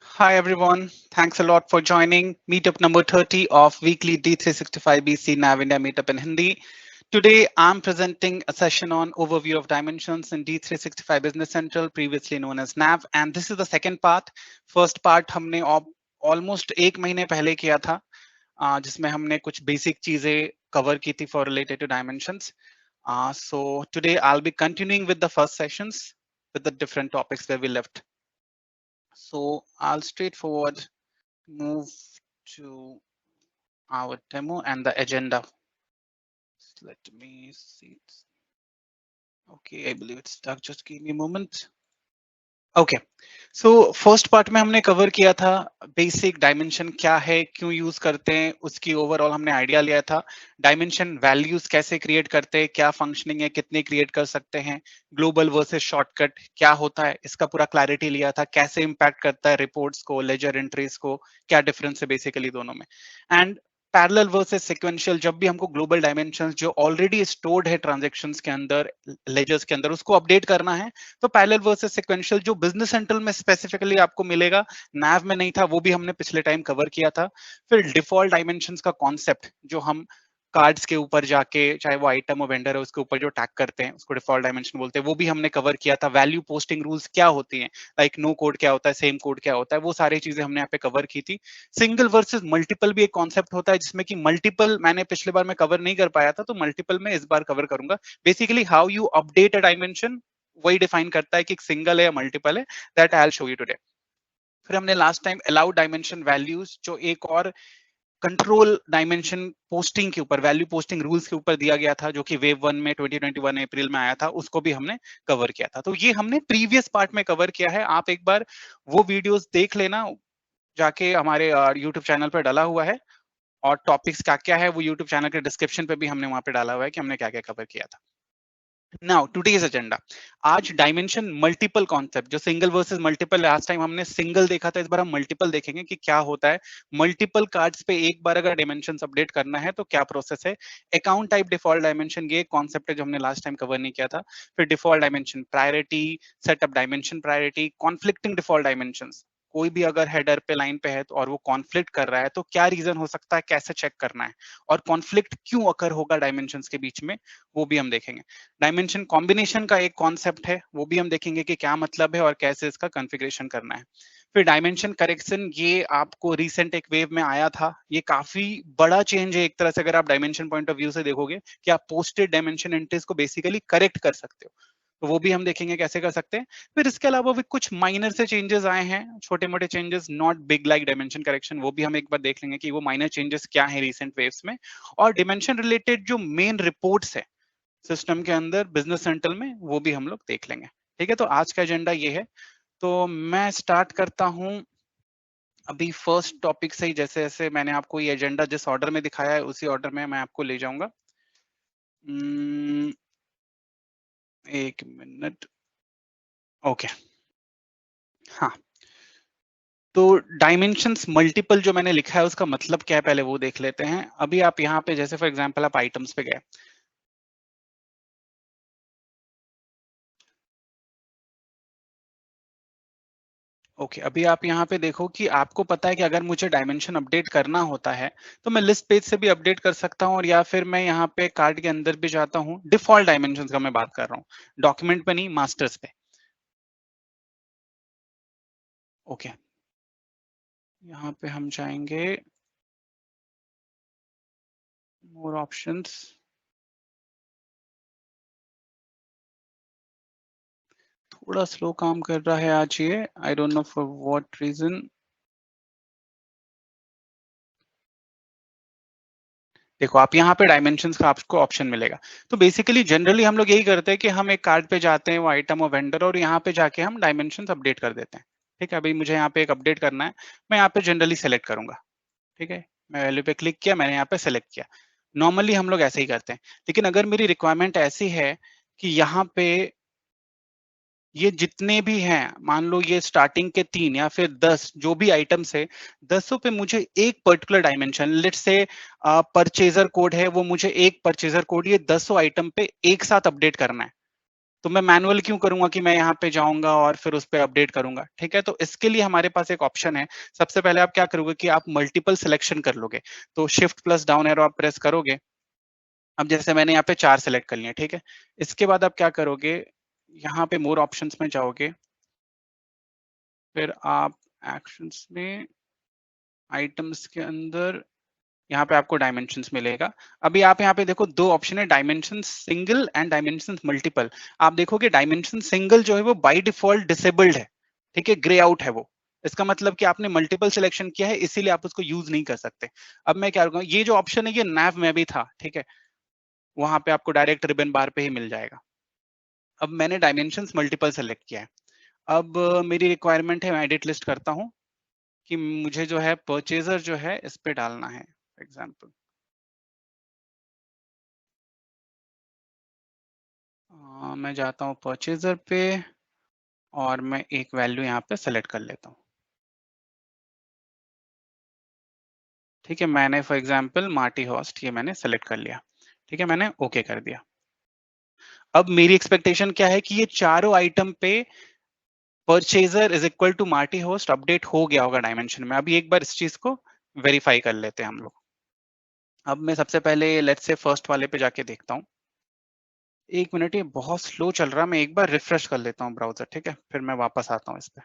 Hi everyone, thanks a lot for joining meetup number 30 of weekly D365BC NAV India meetup in Hindi. Today I'm presenting a session on overview of dimensions in D365 Business Central, previously known as NAV, and this is the second part. First part हमने almost एक महीने पहले किया था, जिसमें हमने कुछ basic चीजें cover की थी for related to dimensions. So today I'll be continuing with the first sessions with the different topics where we left. So I'll straightforward move to our demo and the agenda. Let me see. Okay, I believe it's stuck. Just give me a moment. Okay so first part में हमने cover किया था basic dimension क्या है, क्यों use करते हैं, उसकी ओवरऑल हमने आइडिया लिया था। डायमेंशन वैल्यूज कैसे क्रिएट करते हैं, क्या फंक्शनिंग है, कितने क्रिएट कर सकते हैं, ग्लोबल वर्सेस शॉर्टकट क्या होता है, इसका पूरा क्लैरिटी लिया था। कैसे इंपैक्ट करता है रिपोर्ट्स को, लेजर एंट्रीज को, क्या डिफरेंस है बेसिकली दोनों में। एंड पैरेलल वर्सेस सिक्वेंशियल, जब भी हमको ग्लोबल डायमेंशंस जो ऑलरेडी स्टोर्ड है ट्रांजैक्शंस के अंदर, लेजर्स के अंदर, उसको अपडेट करना है, तो पैरेलल वर्सेस सिक्वेंशियल जो बिजनेस सेंट्रल में स्पेसिफिकली आपको मिलेगा, नैव में नहीं था, वो भी हमने पिछले टाइम कवर किया था। फिर डिफॉल्ट डायमेंशंस का कॉन्सेप्ट जो हम कार्ड्स के ऊपर जाके, चाहे वो आइटम और वेंडर है, उसके ऊपर जो टैग करते हैं उसको डिफॉल्ट डायमेंशन बोलते हैं, वो भी हमने कवर किया था। वैल्यू पोस्टिंग रूल्स क्या होती हैं, लाइक नो कोड क्या होता है, सेम कोड क्या होता है, वो सारी चीजें हमने यहाँ पे कवर की थी। सिंगल वर्सेस मल्टीपल भी एक कॉन्सेप्ट होता है, जिसमें कि मल्टीपल मैंने पिछले बार में कवर नहीं कर पाया था, तो मल्टीपल में इस बार कवर करूंगा। Basically how you update a dimension वही डिफाइन करता है कि सिंगल है या मल्टीपल है, that I will show you today. फिर हमने last time allowed dimension values, जो एक और कंट्रोल डायमेंशन पोस्टिंग के ऊपर, वैल्यू पोस्टिंग रूल्स के ऊपर दिया गया था, जो कि वेव 1 में 2021 अप्रैल में आया था, उसको भी हमने कवर किया था। तो ये हमने प्रीवियस पार्ट में कवर किया है। आप एक बार वो वीडियोस देख लेना, जाके हमारे यूट्यूब चैनल पर डाला हुआ है, और टॉपिक्स क्या क्या है वो यूट्यूब चैनल के डिस्क्रिप्शन पे भी हमने वहां पे डाला हुआ है कि हमने क्या क्या कवर किया था। नाउ टुडेज एजेंडा, आज डायमेंशन मल्टीपल कॉन्सेप्ट, जो single versus multiple, last time हमने सिंगल देखा था, इस बार हम मल्टीपल देखेंगे कि क्या होता है। मल्टीपल कार्ड्स पे एक बार अगर डायमेंशन अपडेट करना है तो क्या प्रोसेस है। अकाउंट टाइप डिफॉल्ट डायमेंशन, ये कॉन्सेप्ट है जो हमने लास्ट टाइम कवर नहीं किया था। फिर default dimension priority, setup dimension priority, conflicting default dimension, कोई भी अगर हेडर पे लाइन पे है तो और वो कॉन्फ्लिक्ट कर रहा है तो क्या रीजन हो सकता है, कैसे चेक करना है, और कॉन्फ्लिक्ट क्यों अकर होगा डायमेंशंस के बीच में, वो भी हम देखेंगे। डायमेंशन कॉम्बिनेशन का एक कॉन्सेप्ट है, वो भी हम देखेंगे कि क्या मतलब है और कैसे इसका कॉन्फ़िगरेशन करना है। फिर डायमेंशन करेक्शन, ये आपको रिसेंट एक वेव में आया था, ये काफी बड़ा चेंज है एक तरह से, अगर आप डायमेंशन पॉइंट ऑफ व्यू से देखोगे कि आप पोस्टेड डायमेंशन एंट्रीज को बेसिकली करेक्ट कर सकते हो, तो वो भी हम देखेंगे कैसे कर सकते हैं। फिर इसके अलावा भी कुछ माइनर से चेंजेस आए हैं, छोटे मोटे changes, not big like dimension correction, वो भी हम एक बार देख लेंगे कि वो माइनर चेंजेस क्या है रिसेंट वेव्स में। और डायमेंशन रिलेटेड जो मेन रिपोर्ट्स है सिस्टम के अंदर बिजनेस सेंट्रल में, वो भी हम लोग देख लेंगे। ठीक है, तो आज का एजेंडा ये है। तो मैं स्टार्ट करता हूं अभी फर्स्ट टॉपिक से ही, जैसे जैसे मैंने आपको ये एजेंडा जिस ऑर्डर में दिखाया है उसी ऑर्डर में मैं आपको ले जाऊंगा। एक मिनट। ओके, हाँ। तो डायमेंशंस मल्टीपल जो मैंने लिखा है उसका मतलब क्या है, पहले वो देख लेते हैं। अभी आप यहाँ पे जैसे फॉर एग्जांपल आप आइटम्स पे गए, ओके अभी आप यहाँ पे देखो कि आपको पता है कि अगर मुझे डायमेंशन अपडेट करना होता है तो मैं लिस्ट पेज से भी अपडेट कर सकता हूँ, और या फिर मैं यहाँ पे कार्ड के अंदर भी जाता हूँ। डिफॉल्ट डायमेंशन का मैं बात कर रहा हूँ, डॉक्यूमेंट पे नहीं, मास्टर्स पे। ओके, यहाँ पे हम जाएंगे मोर ऑप्शंस। थोड़ा स्लो काम कर रहा है आज ये, I don't know for what reason. देखो आप यहाँ पे डायमेंशंस का आपको ऑप्शन मिलेगा। तो बेसिकली जनरली हम लोग यही करते हैं कि हम एक कार्ड पे जाते हैं, वो आइटम और वेंडर, और यहाँ पे जाके हम डायमेंशंस अपडेट कर देते हैं। ठीक है, अभी मुझे यहाँ पे एक अपडेट करना है, मैं यहाँ पे जनरली सेलेक्ट करूंगा। ठीक है, मैं वैल्यू पे क्लिक किया, मैंने यहाँ पे सेलेक्ट किया। नॉर्मली हम लोग ऐसे ही करते हैं, लेकिन अगर मेरी रिक्वायरमेंट ऐसी है कि यहाँ पे ये जितने भी हैं, मान लो ये स्टार्टिंग के 3 या फिर 10 जो भी आइटम्स है, 10 पे मुझे एक particular dimension, let's say purchaser code है, वो मुझे एक परचेजर कोड ये 10 आइटम पे एक साथ अपडेट करना है, तो मैं मैनुअल क्यों करूंगा कि मैं यहाँ पे जाऊंगा और फिर उस पर अपडेट करूंगा, ठीक है। तो इसके लिए हमारे पास एक ऑप्शन है। सबसे पहले आप क्या करोगे कि आप मल्टीपल सिलेक्शन कर लोगे, तो शिफ्ट प्लस डाउन एरो आप प्रेस करोगे। अब जैसे मैंने यहाँ पे 4 सेलेक्ट कर लिए, ठीक है। इसके बाद आप क्या करोगे, यहाँ पे मोर ऑप्शंस में जाओगे, फिर आप एक्शंस में आइटम्स के अंदर यहाँ पे आपको डायमेंशंस मिलेगा। अभी आप यहाँ पे देखो दो ऑप्शन है, dimension single and dimension multiple. आप देखोगे डायमेंशन सिंगल जो है वो बाय डिफॉल्ट डिसेबल्ड है, ठीक है, ग्रे आउट है वो। इसका मतलब कि आपने मल्टीपल सिलेक्शन किया है, इसीलिए आप उसको यूज नहीं कर सकते। अब मैं क्या करूँगा, ये जो ऑप्शन है ये नैव में भी था, ठीक है, वहां पे आपको डायरेक्ट रिबन बार पे ही मिल जाएगा। अब मैंने डायमेंशंस मल्टीपल सेलेक्ट किया है। अब मेरी रिक्वायरमेंट है, मैं एडिट लिस्ट करता हूँ कि मुझे जो है परचेजर जो है इस पे डालना है एग्जाम्पल। मैं जाता हूँ परचेजर पे और मैं एक वैल्यू यहाँ पे सेलेक्ट कर लेता हूँ, ठीक है। मैंने फॉर एग्जांपल मार्टी हॉस्ट ये मैंने सेलेक्ट कर लिया, ठीक है, मैंने ओके कर दिया। अब मेरी एक्सपेक्टेशन क्या है कि ये चारों आइटम पे purchaser is equal to Marty Host update हो गया होगा डायमेंशन में। अभी एक बार इस चीज को वेरीफाई कर लेते हैं हम लोग। अब मैं सबसे पहले लेट्स से फर्स्ट वाले पे जाके देखता हूँ। एक मिनट, ये बहुत स्लो चल रहा है, मैं एक बार रिफ्रेश कर लेता हूँ ब्राउजर, ठीक है, फिर मैं वापस आता हूँ इस पे।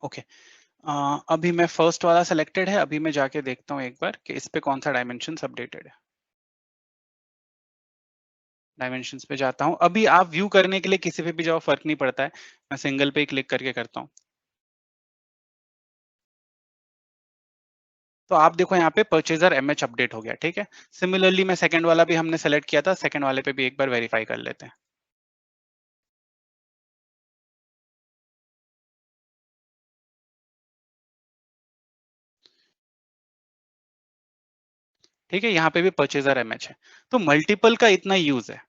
ओके, अभी मैं फर्स्ट वाला सेलेक्टेड है। अभी मैं जाके देखता हूँ एक बार कि इस पे कौन सा डायमेंशन अपडेटेड है। डायमेंशंस पे जाता हूँ। अभी आप व्यू करने के लिए किसी पे भी जाओ, फर्क नहीं पड़ता है, मैं सिंगल पे ही क्लिक करके करता हूँ। तो आप देखो यहाँ पे परचेजर एमएच अपडेट हो गया, ठीक है। सिमिलरली मैं सेकंड वाला भी हमने सेलेक्ट किया था, सेकंड वाले पे भी एक बार वेरीफाई कर लेते हैं। ठीक है, यहाँ पे भी परचेजर एमएच है। तो मल्टीपल का इतना यूज है।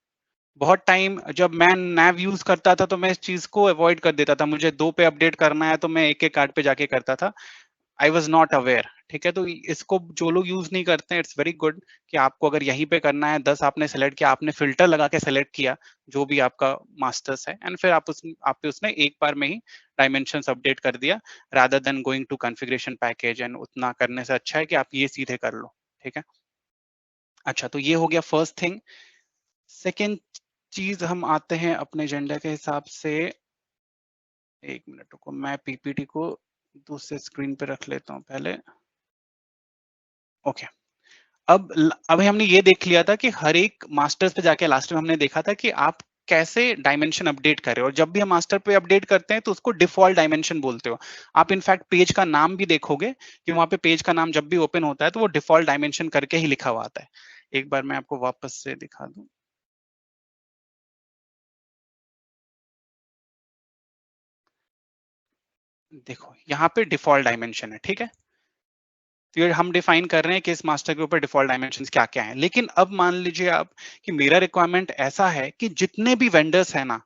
बहुत टाइम जब मैं नैव यूज करता था तो मैं इस चीज को अवॉइड कर देता था, मुझे 2 पे अपडेट करना है तो मैं एक एक कार्ड पे जाके करता था। आई वॉज नॉट अवेयर, ठीक है। तो इसको जो लोग यूज नहीं करते हैं, इट्स वेरी गुड कि आपको अगर यहीं पे करना है, 10 आपने सेलेक्ट किया, आपने फिल्टर लगा के सेलेक्ट किया जो भी आपका मास्टर्स है, एंड फिर आप पे उसने एक बार में ही डायमेंशन अपडेट कर दिया, rather than going to configuration package. And उतना करने से अच्छा है कि आप ये सीधे कर लो, ठीक है। अच्छा, तो ये हो गया फर्स्ट थिंग। सेकेंड चीज हम आते हैं अपने एजेंडा के हिसाब से। एक मिनट को मैं पीपीटी को दूसरे स्क्रीन पे रख लेता हूँ पहले। ओके, अब हमने ये देख लिया था कि हर एक मास्टर्स पे जाके लास्ट में हमने देखा था कि आप कैसे डायमेंशन अपडेट करें, और जब भी हम मास्टर पे अपडेट करते हैं तो उसको डिफॉल्ट डायमेंशन बोलते हो आप। इनफैक्ट पेज का नाम भी देखोगे कि वहां पे पेज का नाम जब भी ओपन होता है तो वो डिफॉल्ट डायमेंशन करके ही लिखा हुआ आता है। एक बार मैं आपको वापस से दिखा दूं। देखो यहाँ पे डिफॉल्ट डायमेंशन है, ठीक है। तो ये हम डिफाइन कर रहे हैं कि इस मास्टर के ऊपर डिफॉल्ट डायमेंशंस क्या क्या हैं। लेकिन अब मान लीजिए आप कि मेरा रिक्वायरमेंट ऐसा है कि जितने भी वेंडर्स है ना,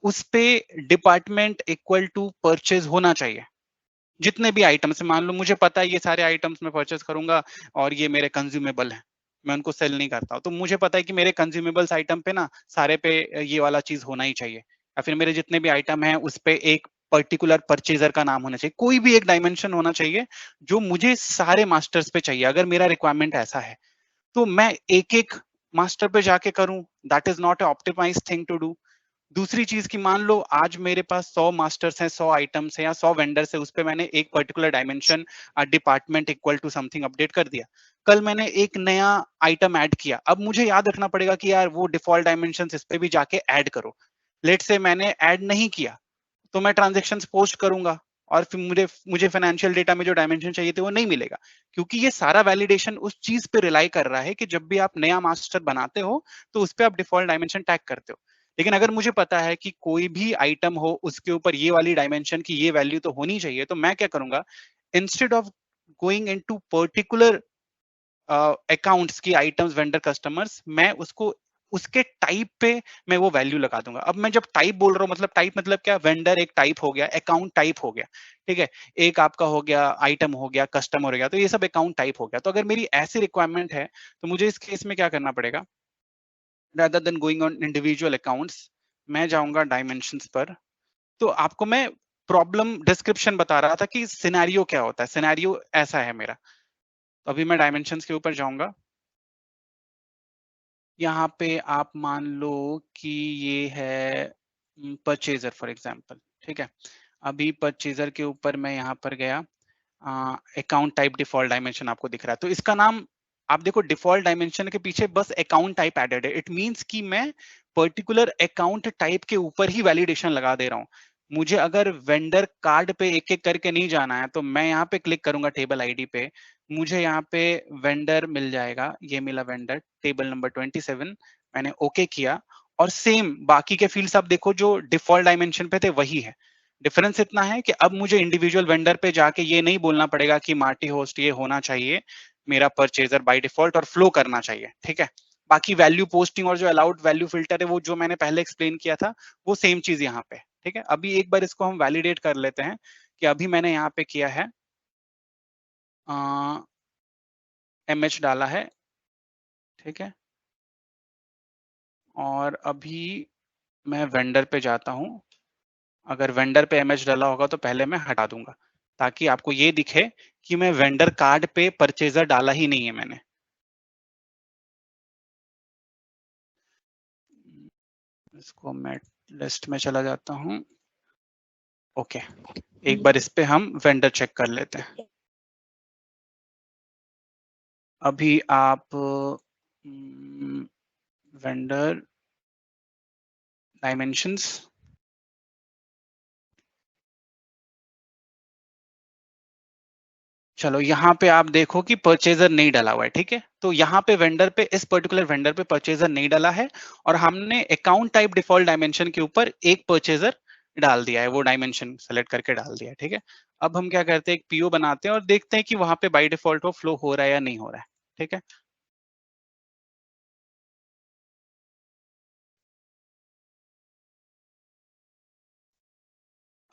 उस पे डिपार्टमेंट इक्वल टू परचेज होना चाहिए। जितने भी आइटम्स, मान लो मुझे पता है ये सारे आइटम्स मैं परचेज करूंगा और ये मेरे कंज्यूमेबल है, मैं उनको सेल नहीं करता हूँ, तो मुझे पता है कि मेरे कंज्यूमेबल्स आइटम पे ना सारे पे ये वाला चीज होना ही चाहिए। या फिर मेरे जितने भी आइटम है उस पे एक पर्टिकुलर परचेजर का नाम होना चाहिए, कोई भी एक डायमेंशन होना चाहिए जो मुझे सारे मास्टर्स पे चाहिए। अगर मेरा रिक्वायरमेंट ऐसा है तो मैं एक एक मास्टर पे जाके करूं, that is not a optimize thing to do. दूसरी चीज की मान लो आज मेरे पास 100 मास्टर्स हैं, 100 आइटम्स हैं या 100 वेंडर्स है, उस पे मैंने एक particular dimension department equal to something update कर दिया। कल मैंने एक नया आइटम ऐड किया, अब मुझे याद रखना पड़ेगा कि यार वो डिफॉल्ट डायमेंशन इस पे भी जाके ऐड करो। लेट से मैंने ऐड नहीं किया तो मैं ट्रांजेक्शन पोस्ट करूंगा और फिर मुझे मुझे फाइनेंशियल डेटा में जो डायमेंशन चाहिए थे वो नहीं मिलेगा, क्योंकि ये सारा वैलिडेशन उस चीज पे रिलाई कर रहा है कि जब भी आप नया मास्टर बनाते हो तो उस पर आप डिफॉल्ट डायमेंशन टैग करते हो। लेकिन अगर मुझे पता है कि कोई भी आइटम हो उसके ऊपर ये वाली डायमेंशन की ये वैल्यू तो होनी चाहिए, तो मैं क्या करूंगा, instead of going into particular accounts की आइटम्स वेंडर कस्टमर्स, मैं उसको उसके टाइप पे मैं वो वैल्यू लगा दूंगा। अब मैं जब टाइप बोल रहा हूँ, मतलब टाइप मतलब क्या, वेंडर एक टाइप हो गया, अकाउंट टाइप हो गया, ठीक है, एक आपका हो गया आइटम हो गया, कस्टमर हो गया, तो ये सब अकाउंट टाइप हो गया। तो अगर मेरी ऐसी रिक्वायरमेंट है तो मुझे इस केस में क्या करना पड़ेगा, rather than going on individual accounts, मैं जाऊंगा डायमेंशंस पर। तो आपको मैं प्रॉब्लम डिस्क्रिप्शन बता रहा था कि सिनेरियो क्या होता है, सिनेरियो ऐसा है मेरा। तो अभी मैं डायमेंशंस के ऊपर जाऊंगा। यहाँ पे आप मान लो कि ये है परचेजर फॉर एग्जांपल, ठीक है। अभी परचेजर के ऊपर मैं यहाँ पर गया, अकाउंट टाइप डिफॉल्ट डायमेंशन आपको दिख रहा है, तो इसका नाम आप देखो, डिफॉल्ट डायमेंशन के पीछे बस अकाउंट टाइप एडेड है। इट मींस कि मैं पर्टिकुलर अकाउंट टाइप के ऊपर ही वैलिडेशन लगा दे रहा हूँ। मुझे अगर वेंडर कार्ड पे एक एक करके नहीं जाना है, तो मैं यहाँ पे क्लिक करूंगा टेबल आईडी पे, मुझे यहाँ पे वेंडर मिल जाएगा, ये मिला वेंडर टेबल नंबर 27, मैंने ओके किया, और सेम बाकी के फील्ड्स आप देखो जो डिफॉल्ट डायमेंशन पे थे वही है। डिफरेंस इतना है कि अब मुझे इंडिविजुअल वेंडर पे जाके ये नहीं बोलना पड़ेगा कि मार्टी होस्ट ये होना चाहिए मेरा परचेजर बाय डिफॉल्ट और फ्लो करना चाहिए, ठीक है। बाकी वैल्यू पोस्टिंग और जो अलाउड वैल्यू फिल्टर है वो जो मैंने पहले एक्सप्लेन किया था, वो सेम चीज यहाँ पे, ठीक है। अभी एक बार इसको हम वैलिडेट कर लेते हैं कि अभी मैंने यहाँ पे किया है, एमएच डाला है, ठीक है, और अभी मैं वेंडर पे जाता हूँ। अगर वेंडर पे एमएच डाला होगा तो पहले मैं हटा दूंगा, ताकि आपको ये दिखे कि मैं वेंडर कार्ड पे परचेजर डाला ही नहीं है मैंने। इसको मैं लिस्ट में चला जाता हूँ। ओके, एक बार इस पे हम वेंडर चेक कर लेते हैं। अभी आप वेंडर डायमेंशंस, चलो यहाँ पे आप देखो कि परचेजर नहीं डाला हुआ है, ठीक है। तो यहाँ पे वेंडर पे, इस पर्टिकुलर वेंडर पे परचेजर नहीं डाला है, और हमने अकाउंट टाइप डिफॉल्ट डायमेंशन के ऊपर एक परचेजर डाल दिया है, वो डायमेंशन सेलेक्ट करके डाल दिया है, ठीक है। अब हम क्या करते हैं, एक पीओ बनाते हैं और देखते हैं कि वहां पे बाय डिफॉल्ट वो फ्लो हो रहा है या नहीं हो रहा है, ठीक है।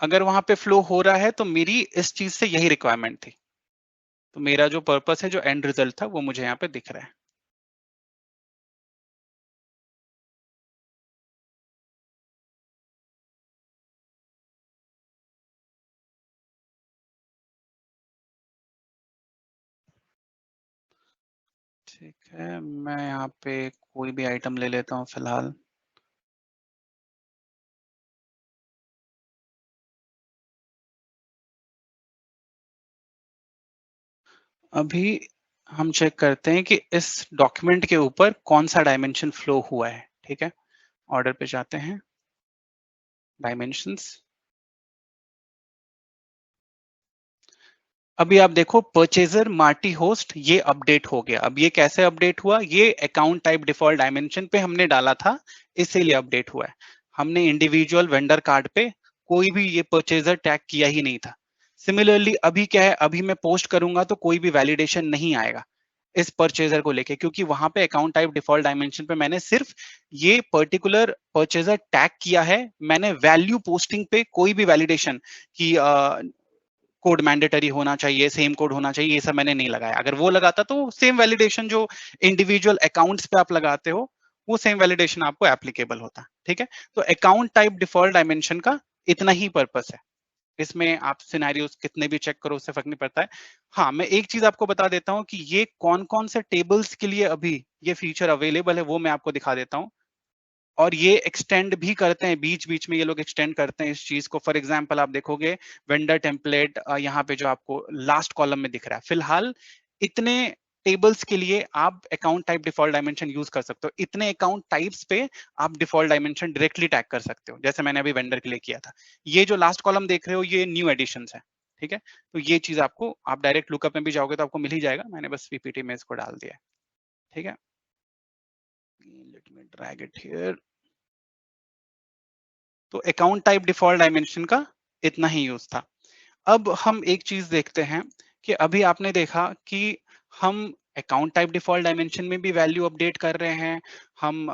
अगर वहां पे फ्लो हो रहा है तो मेरी इस चीज से यही रिक्वायरमेंट थी, तो मेरा जो पर्पस है, जो एंड रिजल्ट था, वो मुझे यहाँ पे दिख रहा है। ठीक है, मैं यहाँ पे कोई भी आइटम ले लेता हूँ फिलहाल। अभी हम चेक करते हैं कि इस डॉक्यूमेंट के ऊपर कौन सा डायमेंशन फ्लो हुआ है, ठीक है। ऑर्डर पे जाते हैं, डायमेंशंस। अभी आप देखो परचेजर मार्टी होस्ट ये अपडेट हो गया। अब ये कैसे अपडेट हुआ, ये अकाउंट टाइप डिफॉल्ट डायमेंशन पे हमने डाला था, इसीलिए अपडेट हुआ है। हमने इंडिविजुअल वेंडर कार्ड पे कोई भी ये परचेजर टैग किया ही नहीं था। सिमिलरली अभी क्या है, अभी मैं पोस्ट करूंगा तो कोई भी वैलिडेशन नहीं आएगा इस परचेजर को लेके, क्योंकि वहां पे अकाउंट टाइप डिफॉल्ट डायमेंशन पे मैंने सिर्फ ये पर्टिकुलर परचेजर टैग किया है। मैंने वैल्यू पोस्टिंग पे कोई भी वैलिडेशन की कोड मैंडेटरी होना चाहिए, सेम कोड होना चाहिए, ये सब मैंने नहीं लगाया। अगर वो लगाता तो सेम वैलिडेशन जो इंडिविजुअल अकाउंट्स पे आप लगाते हो, वो सेम वैलिडेशन आपको एप्लीकेबल होता, ठीक है। तो अकाउंट टाइप डिफॉल्ट डायमेंशन का इतना ही पर्पस है। इसमें आप सिनेरियोस कितने भी चेक करो, उससे फर्क नहीं पड़ता है। हाँ, मैं एक चीज आपको बता देता हूँ कि ये कौन कौन से टेबल्स के लिए अभी ये फीचर अवेलेबल है, वो मैं आपको दिखा देता हूँ। और ये एक्सटेंड भी करते हैं, बीच बीच में ये लोग एक्सटेंड करते हैं इस चीज को। फॉर एग्जांपल आप देखोगे वेंडर टेम्पलेट, यहाँ पे जो आपको लास्ट कॉलम में दिख रहा है, फिलहाल इतने टेबल्स के लिए आप account type default dimension use कर सकते हो। इतने अकाउंट टाइप्स पे आप डिफॉल्ट डायमेंशन डायरेक्टली टैग कर सकते हो, जैसे मैंने अभी वेंडर के लिए किया था। ये जो लास्ट कॉलम देख रहे हो, ये न्यू एडिशंस है, ठीक है। तो ये चीज आपको, आप डायरेक्ट लुकअप में भी जाओगे तो आपको मिल ही जाएगा, मैंने बस पीपीटी में इसको डाल दिया है, ठीक है। Let me drag it here. तो अकाउंट टाइप डिफॉल्ट डायमेंशन का इतना ही यूज था। अब हम एक चीज देखते हैं कि अभी आपने देखा कि हम अकाउंट टाइप डिफॉल्ट डायमेंशन में भी वैल्यू अपडेट कर रहे हैं, हम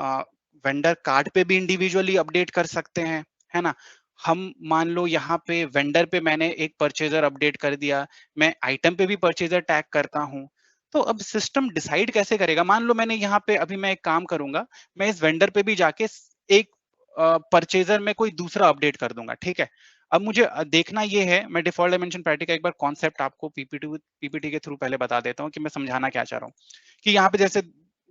वेंडर कार्ड पे भी इंडिविजुअली अपडेट कर सकते हैं, है ना। हम मान लो यहाँ पे वेंडर पे मैंने एक परचेजर अपडेट कर दिया, मैं आइटम पे भी परचेजर टैग करता हूँ। तो अब सिस्टम डिसाइड कैसे करेगा, मान लो मैंने यहाँ पे अभी मैं एक काम करूंगा, मैं इस वेंडर पे भी जाके एक परचेजर में कोई दूसरा अपडेट कर दूंगा, ठीक है। अब मुझे देखना ये है, मैं डिफॉल्ट डायमेंशन पैराटी का एक बार कॉन्सेप्ट आपको पीपीटी के थ्रू पहले बता देता हूँ कि मैं समझाना क्या चाह रहा हूँ। कि यहाँ पे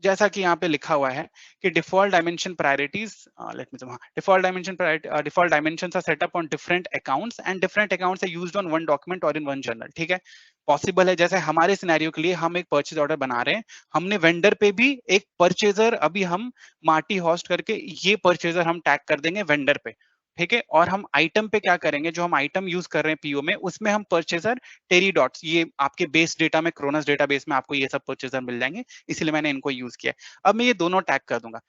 जैसा कि यहाँ पे लिखा हुआ है कि default dimension priorities, let me default dimensions are set up on different accounts and different accounts are used on one document और इन वन जर्नल, ठीक है। पॉसिबल है जैसे हमारे सिनेरियो के लिए हम एक परचेज ऑर्डर बना रहे हैं, हमने वेंडर पे भी एक परचेजर अभी हम मार्टी होस्ट करके ये परचेजर हम टैग कर देंगे वेंडर पे, ठीक है। और हम आइटम पे क्या करेंगे, जो हम आइटम यूज कर रहे हैं पीओ में, उसमें हम परचेजर टेरी डॉट्स, ये आपके बेस डेटा में क्रोनस डेटाबेस में आपको ये सब परचेजर मिल जाएंगे, इसलिए मैंने इनको यूज किया। अब मैं ये दोनों टैग कर दूंगा।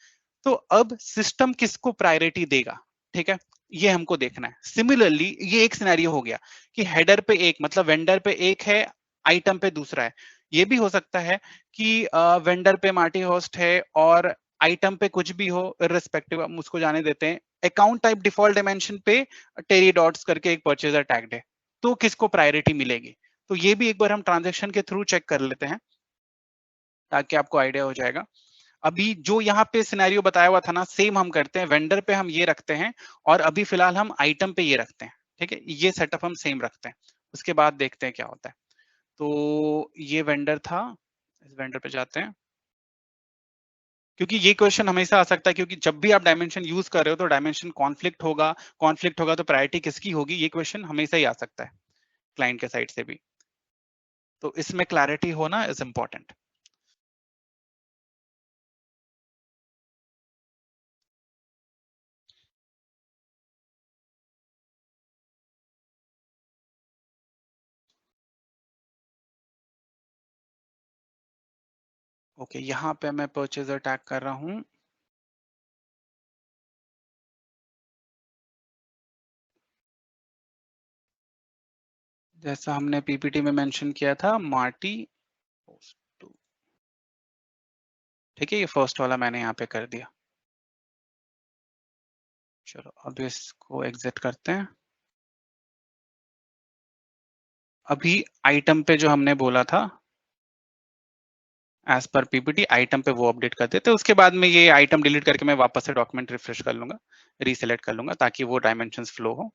तो अब सिस्टम किसको प्रायोरिटी देगा, ठीक है, ये हमको देखना है। सिमिलरली ये एक सिनेरियो हो गया कि हेडर पे एक, मतलब वेंडर पे एक है, आइटम पे दूसरा है। ये भी हो सकता है कि वेंडर पे मार्टी होस्ट है और आइटम पे कुछ भी हो, इररिस्पेक्टिव, हम उसको जाने देते हैं। अकाउंट टाइप डिफॉल्ट डायमेंशन पे टेरी डॉट्स करके एक परचेजर टैग्ड है, तो किसको प्रायोरिटी मिलेगी। तो ये भी एक बार हम ट्रांजेक्शन के थ्रू चेक कर लेते हैं ताकि आपको आइडिया हो जाएगा। अभी जो यहाँ पे सिनेरियो बताया हुआ था ना, सेम हम करते हैं, वेंडर पे हम ये रखते हैं और अभी फिलहाल हम आइटम पे ये रखते हैं, ठीक है। ये सेटअप हम सेम रखते हैं, उसके बाद देखते हैं क्या होता है। तो ये वेंडर था, इस वेंडर पे जाते हैं, क्योंकि ये क्वेश्चन हमेशा आ सकता है, क्योंकि जब भी आप डायमेंशन यूज कर रहे हो तो डायमेंशन कॉन्फ्लिक्ट होगा तो प्रायोरिटी किसकी होगी, ये क्वेश्चन हमेशा ही आ सकता है क्लाइंट के साइड से भी। तो इसमें क्लैरिटी होना इज इंपॉर्टेंट। ओके, यहाँ पे मैं परचेजर टैग कर रहा हूँ। जैसा हमने पीपीटी में मेंशन किया था, मार्टी होस्ट 2, ठीक है। ये फर्स्ट वाला मैंने यहाँ पे कर दिया। चलो अब इसको एग्जिट करते हैं। अभी आइटम पे जो हमने बोला था एज पर पीपीटी, आइटम पे वो अपडेट कर देते हैं। उसके बाद में ये आइटम डिलीट करके मैं वापस से डॉक्यूमेंट रिफ्रेश कर लूंगा, रीसेलेक्ट कर लूंगा, ताकि वो डायमेंशंस फ्लो हो।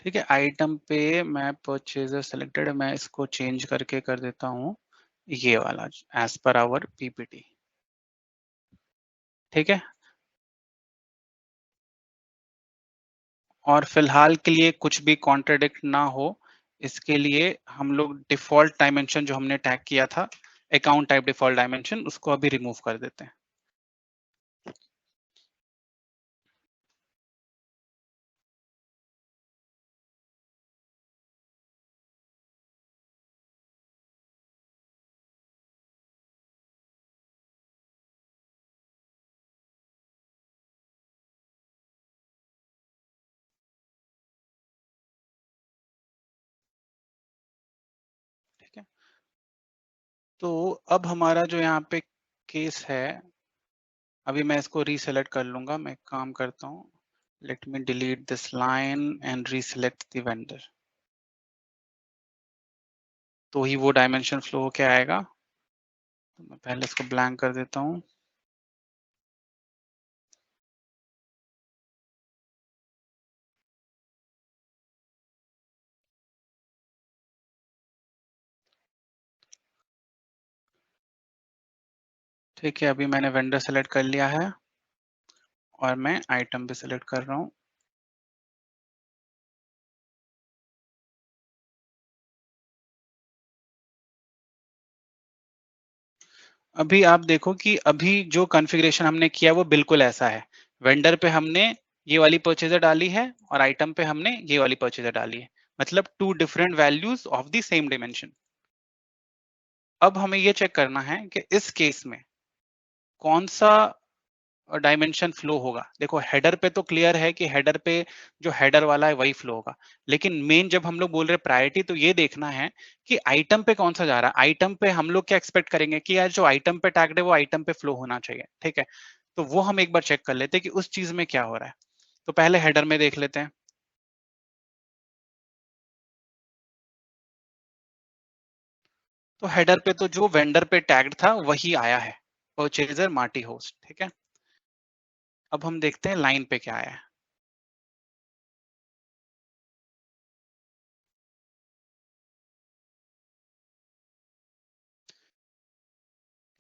ठीक है, आइटम पे मैं परचेजर सेलेक्टेड, मैं इसको चेंज करके कर देता हूँ ये वाला, एज पर आवर पीपीटी, ठीक है। और फिलहाल के लिए कुछ भी कॉन्ट्रडिक्ट ना हो, इसके लिए हम लोग डिफॉल्ट डायमेंशन जो हमने टैग किया था, अकाउंट टाइप डिफॉल्ट डायमेंशन, उसको अभी रिमूव कर देते हैं। ठीक है, तो अब हमारा जो यहाँ पे केस है, अभी मैं इसको रीसेलेक्ट कर लूंगा। मैं एक काम करता हूँ, let me delete this line and reselect the vendor, तो ही वो डायमेंशन फ्लो होके आएगा। तो मैं पहले इसको ब्लैंक कर देता हूँ। ठीक है, अभी मैंने वेंडर सेलेक्ट कर लिया है और मैं आइटम भी सेलेक्ट कर रहा हूँ। अभी आप देखो कि अभी जो कॉन्फ़िगरेशन हमने किया वो बिल्कुल ऐसा है। वेंडर पे हमने ये वाली परचेज़र डाली है और आइटम पे हमने ये वाली परचेज़र डाली है। मतलब 2 different values of the same dimension. अब हमें ये चेक करना है कि इस केस में कौन-सा डायमेंशन फ्लो होगा। देखो हेडर पे तो क्लियर है कि हेडर पे जो हेडर वाला है वही फ्लो होगा। लेकिन मेन जब हम लोग बोल रहे हैं प्रायोरिटी तो ये देखना है कि आइटम पे कौन सा जा रहा है। आइटम पे हम लोग क्या एक्सपेक्ट करेंगे कि यार जो आइटम पे टैग्ड है वो आइटम पे फ्लो होना चाहिए, ठीक है? तो वो हम एक बार चेक कर लेते हैं कि उस चीज में क्या हो रहा है। तो पहले हेडर में देख लेते हैं। तो हेडर पे तो जो वेंडर पे टैग्ड था वही आया है, परचेजर मार्टी होस्ट, ठीक है? अब हम देखते हैं लाइन पे क्या आया है।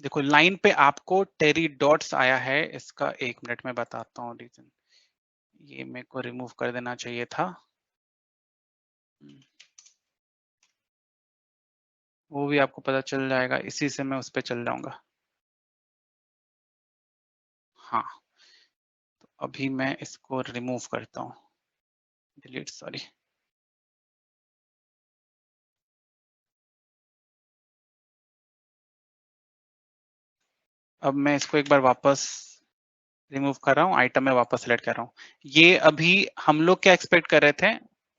देखो लाइन पे आपको टेरी डॉट्स आया है, इसका 1 मिनट में बताता हूँ रीजन। ये मेरे को रिमूव कर देना चाहिए था। वो भी आपको पता चल जाएगा, इसी से मैं उस पे चल जाऊंगा। हाँ, तो अभी मैं इसको रिमूव करता हूँ, डिलीट, सॉरी। अब मैं इसको एक बार वापस रिमूव कर रहा हूँ, आइटम में वापस सेलेक्ट कर रहा हूँ। ये अभी हम लोग क्या एक्सपेक्ट कर रहे थे,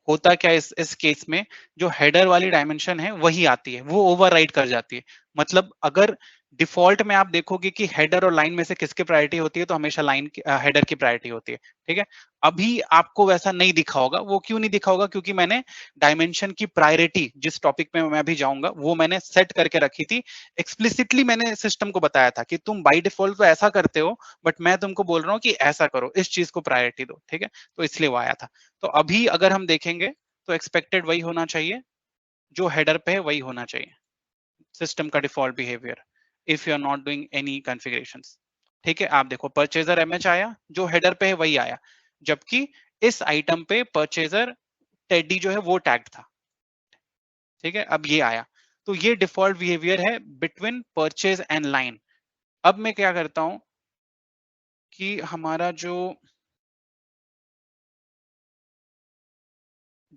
होता क्या इस केस में जो हेडर वाली डायमेंशन है वही आती है, वो ओवरराइड कर जाती है। मतलब अगर डिफॉल्ट में आप देखोगे कि हेडर और लाइन में से किसकी प्रायोरिटी होती है तो हमेशा लाइन हेडर की प्रायोरिटी होती है, ठीक है? अभी आपको वैसा नहीं दिखा होगा। वो क्यों नहीं दिखा होगा? क्योंकि मैंने डायमेंशन की प्रायोरिटी जिस टॉपिक में मैं अभी जाऊंगा वो मैंने सेट करके रखी थी। एक्सप्लिसिटली मैंने सिस्टम को बताया था कि तुम बाय डिफॉल्ट तो ऐसा करते हो, बट मैं तुमको बोल रहा हूँ कि ऐसा करो, इस चीज को प्रायोरिटी दो, ठीक है? तो इसलिए वो आया था। तो अभी अगर हम देखेंगे तो एक्सपेक्टेड वही होना चाहिए, जो हेडर पे है वही होना चाहिए, सिस्टम का default behaviour, if you are not doing any configurations. ठीक है, आप देखो परचेजर एमएच आया, जो हेडर पे है वही आया, जबकि इस आइटम पे परचेजर टेडी जो है वो टैग था। ठीक है, अब ये आया। तो ये डिफॉल्ट बिहेवियर है बिटवीन परचेज एंड लाइन। अब मैं क्या करता हूं कि हमारा जो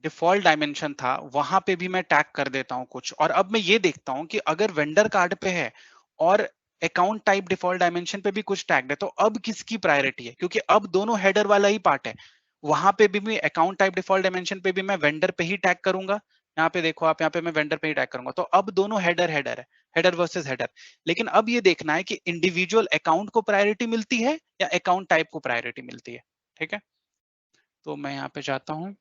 डिफॉल्ट डायमेंशन था वहां पे भी मैं टैग कर देता हूं कुछ, और अब मैं ये देखता हूं कि अगर वेंडर कार्ड पे है और अकाउंट टाइप डिफॉल्ट डायमेंशन पे भी कुछ टैग है तो अब किसकी प्रायोरिटी है, क्योंकि अब दोनों हेडर वाला ही पार्ट है। वहां पे भी मैं अकाउंट टाइप डिफॉल्ट डायमेंशन पे भी मैं वेंडर पे ही टैग करूंगा। यहाँ पे देखो आप, यहाँ पे मैं वेंडर पे ही टैग करूंगा, तो अब दोनों हेडर हेडर है, हेडर वर्सेस हेडर। लेकिन अब ये देखना है कि इंडिविजुअल अकाउंट को प्रायोरिटी मिलती है या अकाउंट टाइप को प्रायोरिटी मिलती है। ठीक है, तो मैं यहाँ पे जाता हूँ।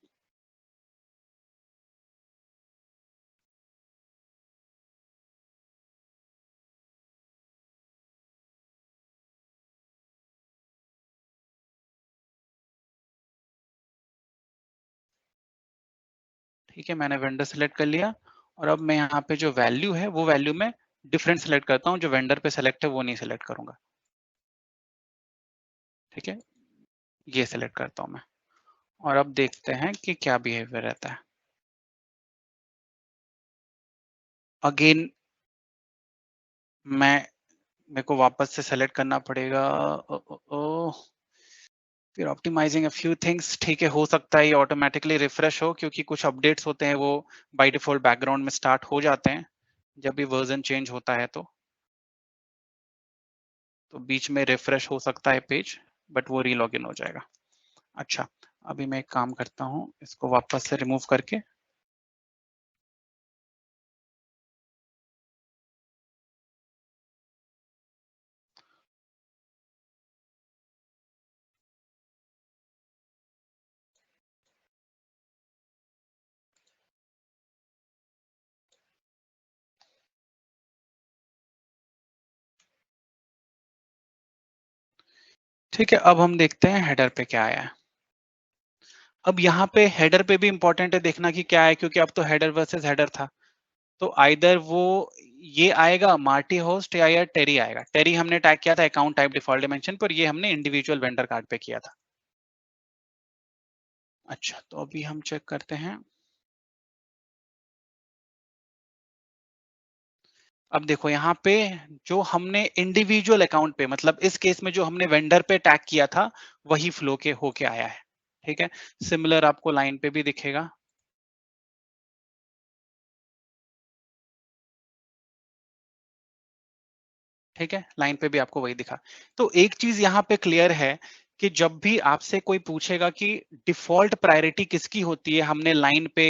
ठीक है, मैंने वेंडर सेलेक्ट कर लिया और अब मैं यहाँ पे जो वैल्यू है वो वैल्यू में डिफरेंट सेलेक्ट करता हूँ, जो वेंडर पे सेलेक्ट है वो नहीं सेलेक्ट करूंगा। ठीक है, ये सेलेक्ट करता हूँ मैं, और अब देखते हैं कि क्या बिहेवियर रहता है। अगेन मैं मेरे को वापस से सेलेक्ट करना पड़ेगा। ओ, ओ, ओ, फिर ऑप्टिमाइजिंग अ फ्यू थिंग्स। ठीक है, हो सकता है ये ऑटोमेटिकली रिफ्रेश हो, क्योंकि कुछ अपडेट्स होते हैं वो बाय डिफॉल्ट बैकग्राउंड में स्टार्ट हो जाते हैं जब भी वर्जन चेंज होता है। तो बीच में रिफ्रेश हो सकता है पेज, बट वो रीलॉगिन हो जाएगा। अच्छा, अभी मैं एक काम करता हूँ, इसको वापस से रिमूव करके ठीक है, अब हम देखते हैं हेडर पे क्या आया है। अब यहाँ पे हेडर पे भी इंपॉर्टेंट है देखना कि क्या है, क्योंकि अब तो हेडर वर्सेस हेडर था। तो आइदर वो ये आएगा मार्टी होस्ट या टेरी आएगा। टेरी हमने टैग किया था अकाउंट टाइप डिफॉल्ट डायमेंशन पर, ये हमने इंडिविजुअल वेंडर कार्ड पे किया था। अच्छा, तो अभी हम चेक करते हैं। अब देखो यहाँ पे जो हमने इंडिविजुअल अकाउंट पे, मतलब इस केस में जो हमने वेंडर पे टैग किया था वही फ्लो के होके आया है। ठीक है, सिमिलर आपको लाइन पे भी दिखेगा। ठीक है, लाइन पे भी आपको वही दिखा। तो एक चीज यहाँ पे क्लियर है कि जब भी आपसे कोई पूछेगा कि डिफॉल्ट प्रायोरिटी किसकी होती है, हमने लाइन पे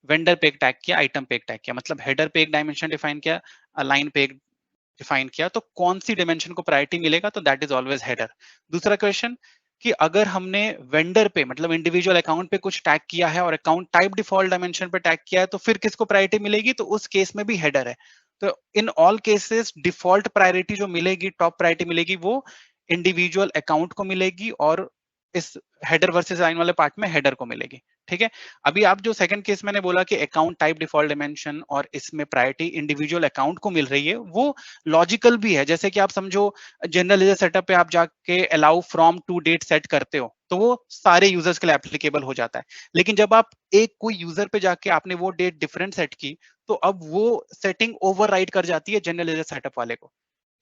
वेंडर पे एक टैग किया, आइटम पे एक टैग किया, मतलब हेडर पे एक डायमेंशन डिफाइन किया, लाइन पे एक डिफाइन किया, तो कौन सी डायमेंशन को प्रायोरिटी मिलेगा, तो दैट इज ऑलवेज हेडर। दूसरा क्वेश्चन कि अगर हमने वेंडर पे मतलब इंडिविजुअल अकाउंट पे कुछ टैग किया है और अकाउंट टाइप डिफॉल्ट डायमेंशन पे टैग किया है, तो फिर किसको प्रायोरिटी मिलेगी, तो उस केस में भी हेडर है। तो in all cases default priority जो मिलेगी, टॉप प्रायोरिटी मिलेगी, वो इंडिविजुअल अकाउंट को मिलेगी और इस हेडर वर्सेस लाइन वाले पार्ट में हेडर को मिलेगी। ठीक है, अभी आप जो सेकंड केस मैंने बोला कि अकाउंट टाइप डिफॉल्ट डायमेंशन और इसमें प्रायोरिटी इंडिविजुअल अकाउंट को मिल रही है, वो लॉजिकल भी है। जैसे कि आप समझो जनरल यूजर सेटअप पे आप जाके allow from to date set करते हो, तो वो सारे यूजर्स के लिए एप्लीकेबल हो जाता है। लेकिन जब आप एक कोई यूजर पे जाके आपने वो डेट डिफरेंट सेट की, तो अब वो सेटिंग ओवरराइड कर जाती है जनरल यूजर सेटअप वाले को,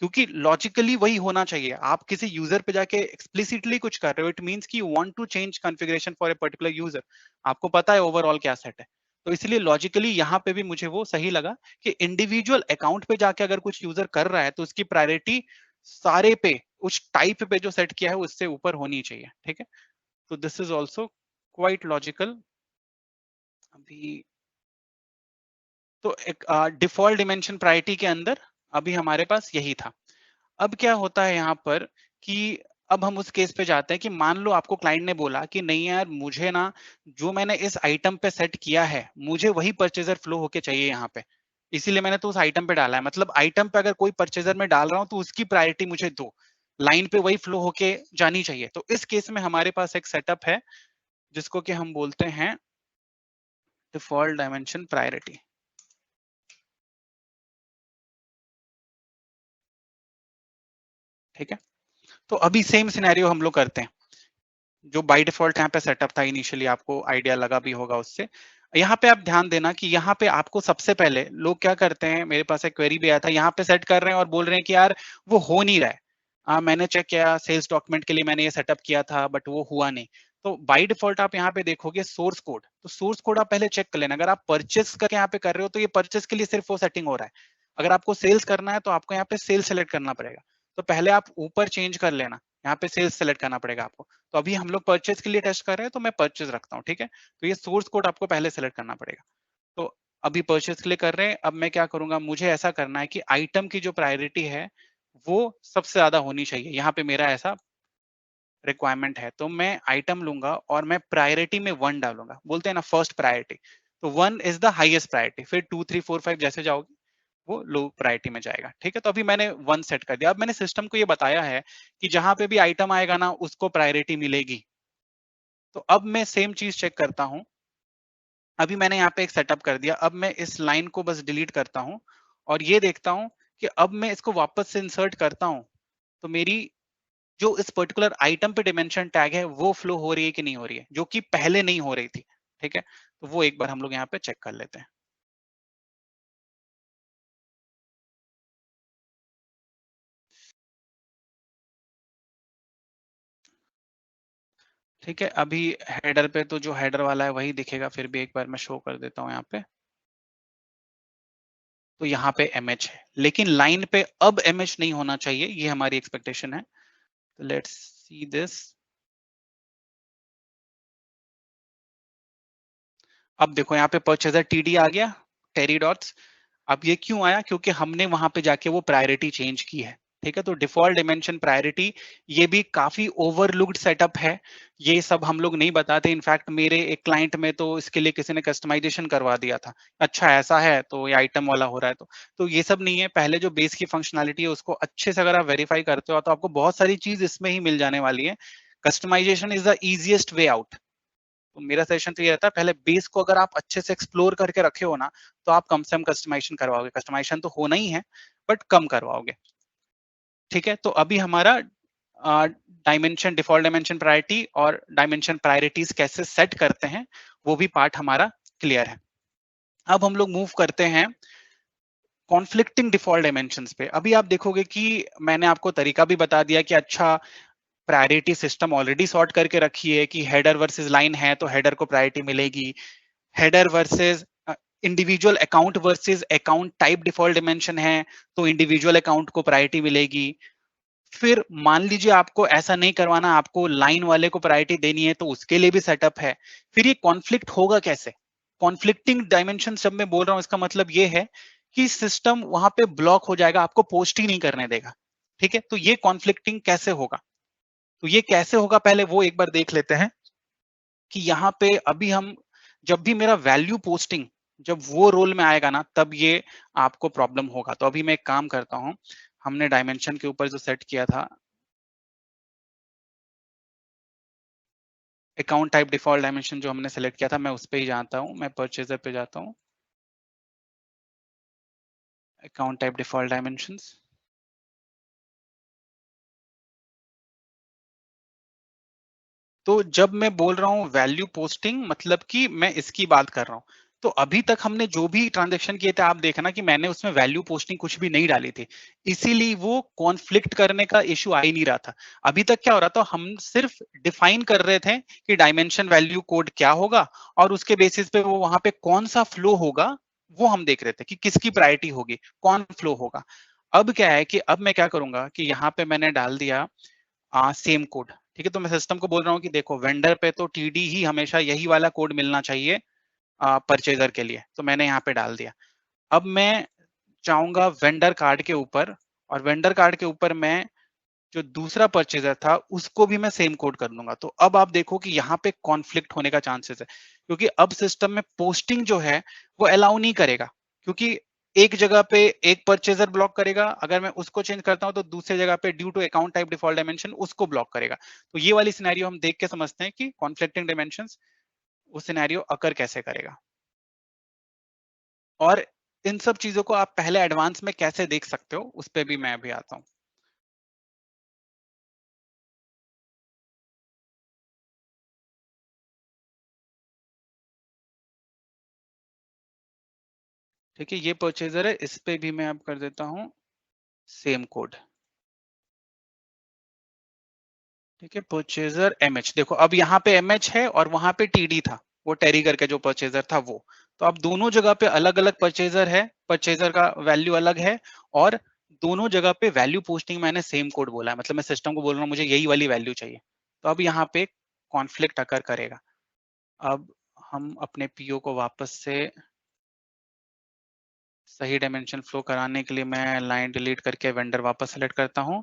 क्योंकि लॉजिकली वही होना चाहिए। आप किसी यूजर पे जाके एक्सप्लिसिटली कुछ कर रहे हो, इट मींस कि you want to change configuration for a particular user, आपको पता है ओवरऑल क्या सेट है। तो इसलिए लॉजिकली यहाँ पे भी मुझे वो सही लगा कि इंडिविजुअल अकाउंट पे जाके अगर कुछ यूजर कर रहा है तो उसकी प्रायोरिटी सारे पे, उस टाइप पे जो सेट किया है उससे ऊपर होनी चाहिए। ठीक है, तो this is also quite logical. अभी तो एक डिफॉल्ट डिमेंशन प्रायोरिटी के अंदर अभी हमारे पास यही था। अब क्या होता है यहाँ पर कि अब हम उस केस पे जाते हैं कि मान लो आपको क्लाइंट ने बोला कि नहीं यार, मुझे ना जो मैंने इस आइटम पे सेट किया है मुझे वही परचेजर फ्लो होके चाहिए यहाँ पे, इसीलिए मैंने तो उस आइटम पे डाला है। मतलब आइटम पे अगर कोई परचेजर में डाल रहा हूँ तो उसकी प्रायोरिटी मुझे दो, लाइन पे वही फ्लो होके जानी चाहिए। तो इस केस में हमारे पास एक सेटअप है जिसको कि हम बोलते हैं डिफॉल्ट डायमेंशन प्रायोरिटी। ठीक है, तो अभी सेम सिनेरियो हम लोग करते हैं जो बाय डिफॉल्ट यहाँ पे सेटअप था, इनिशियली आपको आइडिया लगा भी होगा उससे। यहाँ पे आप ध्यान देना कि यहाँ पे आपको सबसे पहले लोग क्या करते हैं, मेरे पास एक क्वेरी भी आया था, यहाँ पे सेट कर रहे हैं और बोल रहे हैं कि यार वो हो नहीं रहा है। मैंने चेक किया सेल्स डॉक्यूमेंट के लिए मैंने ये सेटअप किया था बट वो हुआ नहीं। तो बाय डिफॉल्ट आप यहाँ पे देखोगे सोर्स कोड, तो सोर्स कोड आप पहले चेक कर लेना। अगर आप परचेस करके यहाँ पे कर रहे हो तो ये परचेस के लिए सिर्फ वो सेटिंग हो रहा है। अगर आपको सेल्स करना है तो आपको यहाँ पे सेल्स सेलेक्ट करना पड़ेगा। तो पहले आप ऊपर चेंज कर लेना, यहाँ पे सेल्स सेलेक्ट करना पड़ेगा आपको। तो अभी हम लोग परचेज के लिए टेस्ट कर रहे हैं तो मैं परचेज रखता हूँ। ठीक है, तो ये सोर्स कोड आपको पहले सेलेक्ट करना पड़ेगा। तो अभी परचेज के लिए कर रहे हैं। अब मैं क्या करूंगा, मुझे ऐसा करना है कि आइटम की जो प्रायोरिटी है वो सबसे ज्यादा होनी चाहिए। यहाँ पे मेरा ऐसा रिक्वायरमेंट है, तो मैं आइटम लूंगा और मैं प्रायोरिटी में 1 डालूंगा। बोलते हैं ना फर्स्ट प्रायोरिटी, तो 1 इज द हाईएस्ट प्रायोरिटी, फिर 2 3 4 5 जैसे जाओगे वो लो प्रायोरिटी में जाएगा। ठीक है, तो अभी मैंने 1 सेट कर दिया। अब मैंने सिस्टम को ये बताया है कि जहां पे भी आइटम आएगा ना उसको प्रायोरिटी मिलेगी। तो अब मैं सेम चीज चेक करता हूं। अभी मैंने यहाँ पे एक सेटअप कर दिया, अब मैं इस लाइन को बस डिलीट करता हूँ और ये देखता हूँ कि अब मैं इसको वापस से इंसर्ट करता हूँ तो मेरी जो इस पर्टिकुलर आइटम पे डिमेंशन टैग है वो फ्लो हो रही है कि नहीं हो रही है, जो कि पहले नहीं हो रही थी। ठीक है, तो वो एक बार हम लोग यहाँ पे चेक कर लेते हैं। ठीक है, अभी हेडर पे तो जो हेडर वाला है वही दिखेगा, फिर भी एक बार मैं शो कर देता हूँ यहाँ पे। तो यहाँ पे एमएच है लेकिन लाइन पे अब एमएच नहीं होना चाहिए, ये हमारी एक्सपेक्टेशन है। तो लेट्स सी दिस। अब देखो यहाँ पे परचेजर टीडी आ गया, टेरी डॉट्स। अब ये क्यों आया, क्योंकि हमने वहां पे जाके वो प्रायोरिटी चेंज की है। ठीक है, तो डिफॉल्ट डिमेंशन प्रायोरिटी ये भी काफी ओवरलुक्ड सेटअप है। ये सब हम लोग नहीं बताते, इनफैक्ट मेरे एक क्लाइंट में तो इसके लिए किसी ने कस्टमाइजेशन करवा दिया था। अच्छा ऐसा है तो ये आइटम वाला हो रहा है, तो ये सब नहीं है। पहले जो बेस की फंक्शनैलिटी है उसको अच्छे से अगर आप वेरीफाई करते हो तो आपको बहुत सारी चीज इसमें ही मिल जाने वाली है। Customisation is the easiest way out. तो मेरा सजेशन तो ये रहता है, पहले बेस को अगर आप अच्छे से एक्सप्लोर करके रखे हो ना, तो आप कम से कम कस्टमाइजेशन करवाओगे। कस्टमाइजेशन तो होना ही है, बट कम करवाओगे। ठीक है, तो अभी हमारा डायमेंशन, डिफॉल्ट डायमेंशन प्रायोरिटी और डायमेंशन प्रायोरिटीज कैसे सेट करते हैं, वो भी पार्ट हमारा क्लियर है। अब हम लोग मूव करते हैं कॉन्फ्लिक्टिंग डिफॉल्ट डायमेंशंस पे। अभी आप देखोगे कि मैंने आपको तरीका भी बता दिया कि अच्छा, प्रायोरिटी सिस्टम ऑलरेडी सॉर्ट करके रखी है कि हेडर वर्सेस लाइन है तो हेडर को प्रायोरिटी मिलेगी, header versus individual account versus account type default dimension है तो इंडिविजुअल अकाउंट को प्रायोरिटी मिलेगी। फिर मान लीजिए आपको ऐसा नहीं करवाना, आपको लाइन वाले को प्रायोरिटी देनी है, तो उसके लिए भी सेटअप है। फिर ये कॉन्फ्लिक्ट होगा कैसे? कॉन्फ्लिक्टिंग डायमेंशन जब मैं बोल रहा हूं, इसका मतलब ये है कि सिस्टम वहां पे ब्लॉक हो जाएगा, आपको पोस्ट ही नहीं करने देगा। ठीक है, तो ये कॉन्फ्लिक्टिंग कैसे होगा? तो ये कैसे होगा, पहले वो एक बार देख लेते हैं कि यहाँ पे अभी हम, जब भी मेरा वैल्यू पोस्टिंग जब वो रोल में आएगा ना, तब ये आपको प्रॉब्लम होगा। तो अभी मैं एक काम करता हूँ, हमने डायमेंशन के ऊपर जो सेट किया था, अकाउंट टाइप डिफॉल्ट डायमेंशन जो हमने सेलेक्ट किया था, मैं उस पे ही जाता हूँ, मैं परचेजर पे जाता हूँ, अकाउंट टाइप डिफॉल्ट डायमेंशंस। तो जब मैं बोल रहा हूँ वैल्यू पोस्टिंग, मतलब कि मैं इसकी बात कर रहा हूँ। तो अभी तक हमने जो भी ट्रांजेक्शन किए थे, आप देखना कि मैंने उसमें वैल्यू पोस्टिंग कुछ भी नहीं डाली थी, इसीलिए वो कॉन्फ्लिक्ट करने का इश्यू आ ही नहीं रहा था। अभी तक क्या हो रहा था, हम सिर्फ डिफाइन कर रहे थे कि डायमेंशन वैल्यू कोड क्या होगा और उसके बेसिस पे वो वहां पे कौन सा फ्लो होगा, वो हम देख रहे थे कि किसकी प्रायोरिटी होगी, कौन फ्लो होगा। अब क्या है कि अब मैं क्या करूंगा कि यहाँ पे मैंने डाल दिया सेम कोड। ठीक है, तो मैं सिस्टम को बोल रहा हूँ कि देखो, वेंडर पे तो टीडी ही हमेशा यही वाला कोड मिलना चाहिए परचेजर के लिए, तो मैंने यहाँ पे डाल दिया। अब मैं चाहूंगा वेंडर कार्ड के ऊपर, और वेंडर कार्ड के ऊपर मैं जो दूसरा परचेजर था उसको भी मैं सेम कोड कर दूंगा। तो अब आप देखो कि यहाँ पे कॉन्फ्लिक्ट होने का चांसेस है, क्योंकि अब सिस्टम में पोस्टिंग जो है वो अलाउ नहीं करेगा, क्योंकि एक जगह पे एक परचेजर ब्लॉक करेगा, अगर मैं उसको चेंज करता हूं तो दूसरी जगह पे due to account type default dimension उसको ब्लॉक करेगा। तो ये वाली सिनेरियो हम देख के समझते हैं कि कॉन्फ्लिक्टिंग डायमेंशंस वो सिनेरियो अकर कैसे करेगा, और इन सब चीजों को आप पहले एडवांस में कैसे देख सकते हो, उस पर भी मैं अभी आता हूँ। ठीक है, ये परचेजर है, इस पे भी मैं अब कर देता हूँ सेम कोड। ठीक है, परचेजर एमएच, देखो अब यहाँ पे एमएच है और वहां पे टीडी था, वो टेरी करके जो परचेजर था वो। तो अब दोनों जगह पे अलग अलग परचेजर है, परचेजर का वैल्यू अलग है, और दोनों जगह पे वैल्यू पोस्टिंग मैंने सेम कोड बोला है, मतलब मैं सिस्टम को बोल रहा हूँ मुझे यही वाली वैल्यू चाहिए। तो अब यहाँ पे कॉन्फ्लिक्ट अकर करेगा। अब हम अपने पीओ को वापस से सही डायमेंशन फ्लो कराने के लिए मैं लाइन डिलीट करके वेंडर वापस सेलेक्ट करता हूँ।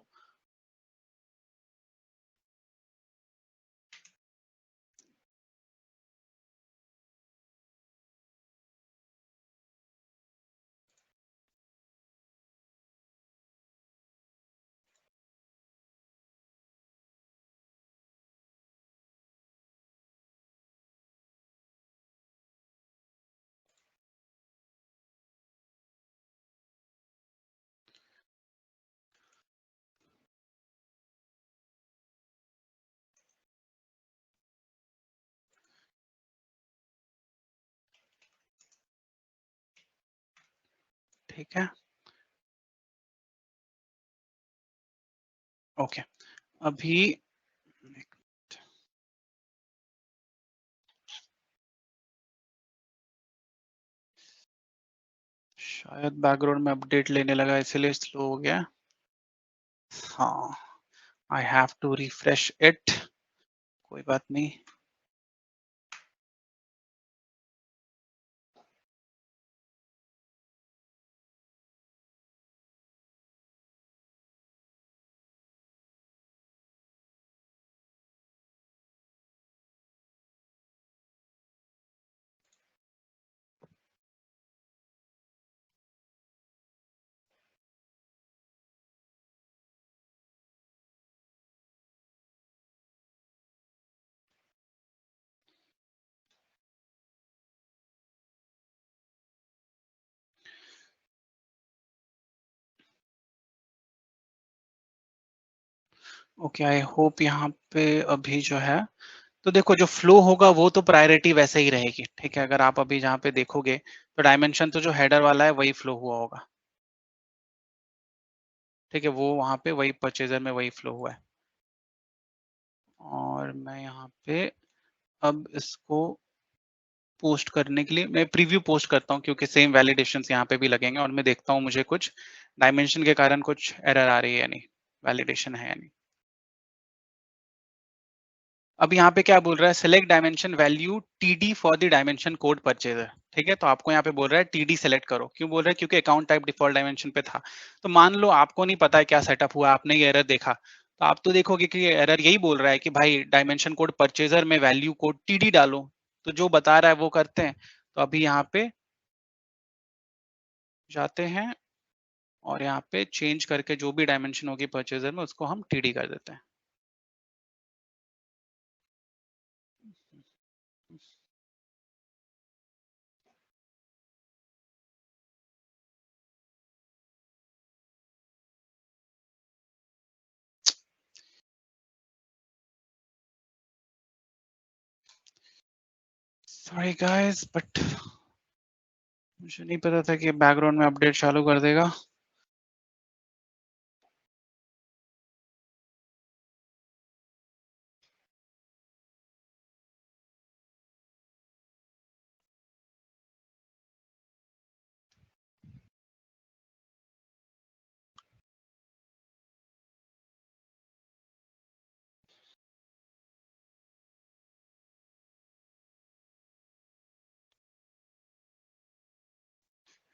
ठीक है, ओके। अभी शायद बैकग्राउंड में अपडेट लेने लगा इसलिए स्लो हो गया। हाँ, I have to refresh it, कोई बात नहीं। ओके, आई होप यहाँ पे अभी जो है, तो देखो जो फ्लो होगा वो तो प्रायोरिटी वैसे ही रहेगी, ठीक है। अगर आप अभी जहाँ पे देखोगे तो डायमेंशन तो जो हेडर वाला है वही फ्लो हुआ होगा, ठीक है। वो वहाँ पे वही परचेजर में वही फ्लो हुआ है। और मैं यहाँ पे अब इसको पोस्ट करने के लिए मैं प्रीव्यू पोस्ट करता हूँ, क्योंकि सेम वैलिडेशंस यहाँ पे भी लगेंगे और मैं देखता हूँ मुझे कुछ डायमेंशन के कारण कुछ एरर आ रही है या नहीं, वैलिडेशन है या नहीं। अब यहाँ पे क्या बोल रहा है, select dimension value TD for the dimension code purchaser, ठीक है। तो आपको यहाँ पे बोल रहा है टीडी सेलेक्ट करो, क्यों बोल रहा है, क्योंकि अकाउंट टाइप डिफॉल्ट डायमेंशन पे था। तो मान लो आपको नहीं पता है क्या सेटअप हुआ, आपने ये एरर देखा, तो आप तो देखोगे कि ये एरर यही बोल रहा है कि भाई डायमेंशन कोड परचेजर में वैल्यू कोड टीडी डालो। तो जो बता रहा है वो करते हैं। तो अभी यहाँ पे जाते हैं और यहाँ पे चेंज करके जो भी डायमेंशन होगी परचेजर में उसको हम टीडी कर देते हैं। सॉरी गाइस, बट मुझे नहीं पता था कि बैकग्राउंड में अपडेट चालू कर देगा।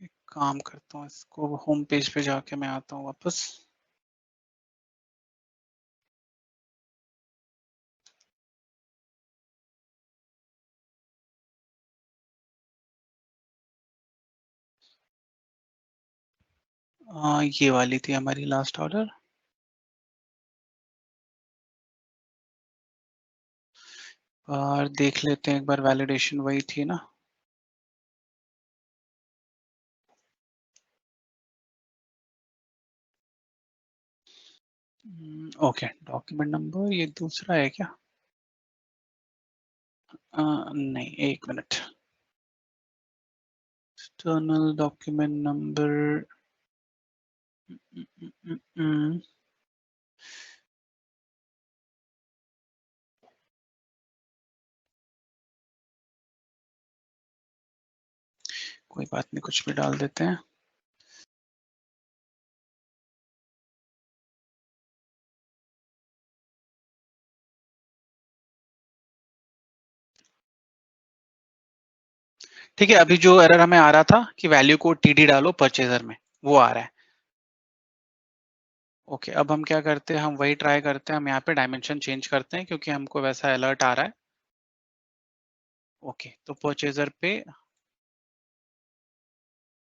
एक काम करता हूँ, इसको होम पेज पे जाके मैं आता हूँ वापस। ये वाली थी हमारी लास्ट ऑर्डर। और देख लेते हैं एक बार, वैलिडेशन वही थी ना। ओके, डॉक्यूमेंट नंबर ये दूसरा है क्या? नहीं, एक मिनट। External document number. कोई बात नहीं, कुछ भी डाल देते हैं। ठीक है, अभी जो एरर हमें आ रहा था कि वैल्यू को टीडी डालो परचेजर में, वो आ रहा है। ओके, अब हम क्या करते हैं, हम वही ट्राई करते हैं, हम यहाँ पे डायमेंशन चेंज करते हैं क्योंकि हमको वैसा अलर्ट आ रहा है। ओके, तो परचेजर पे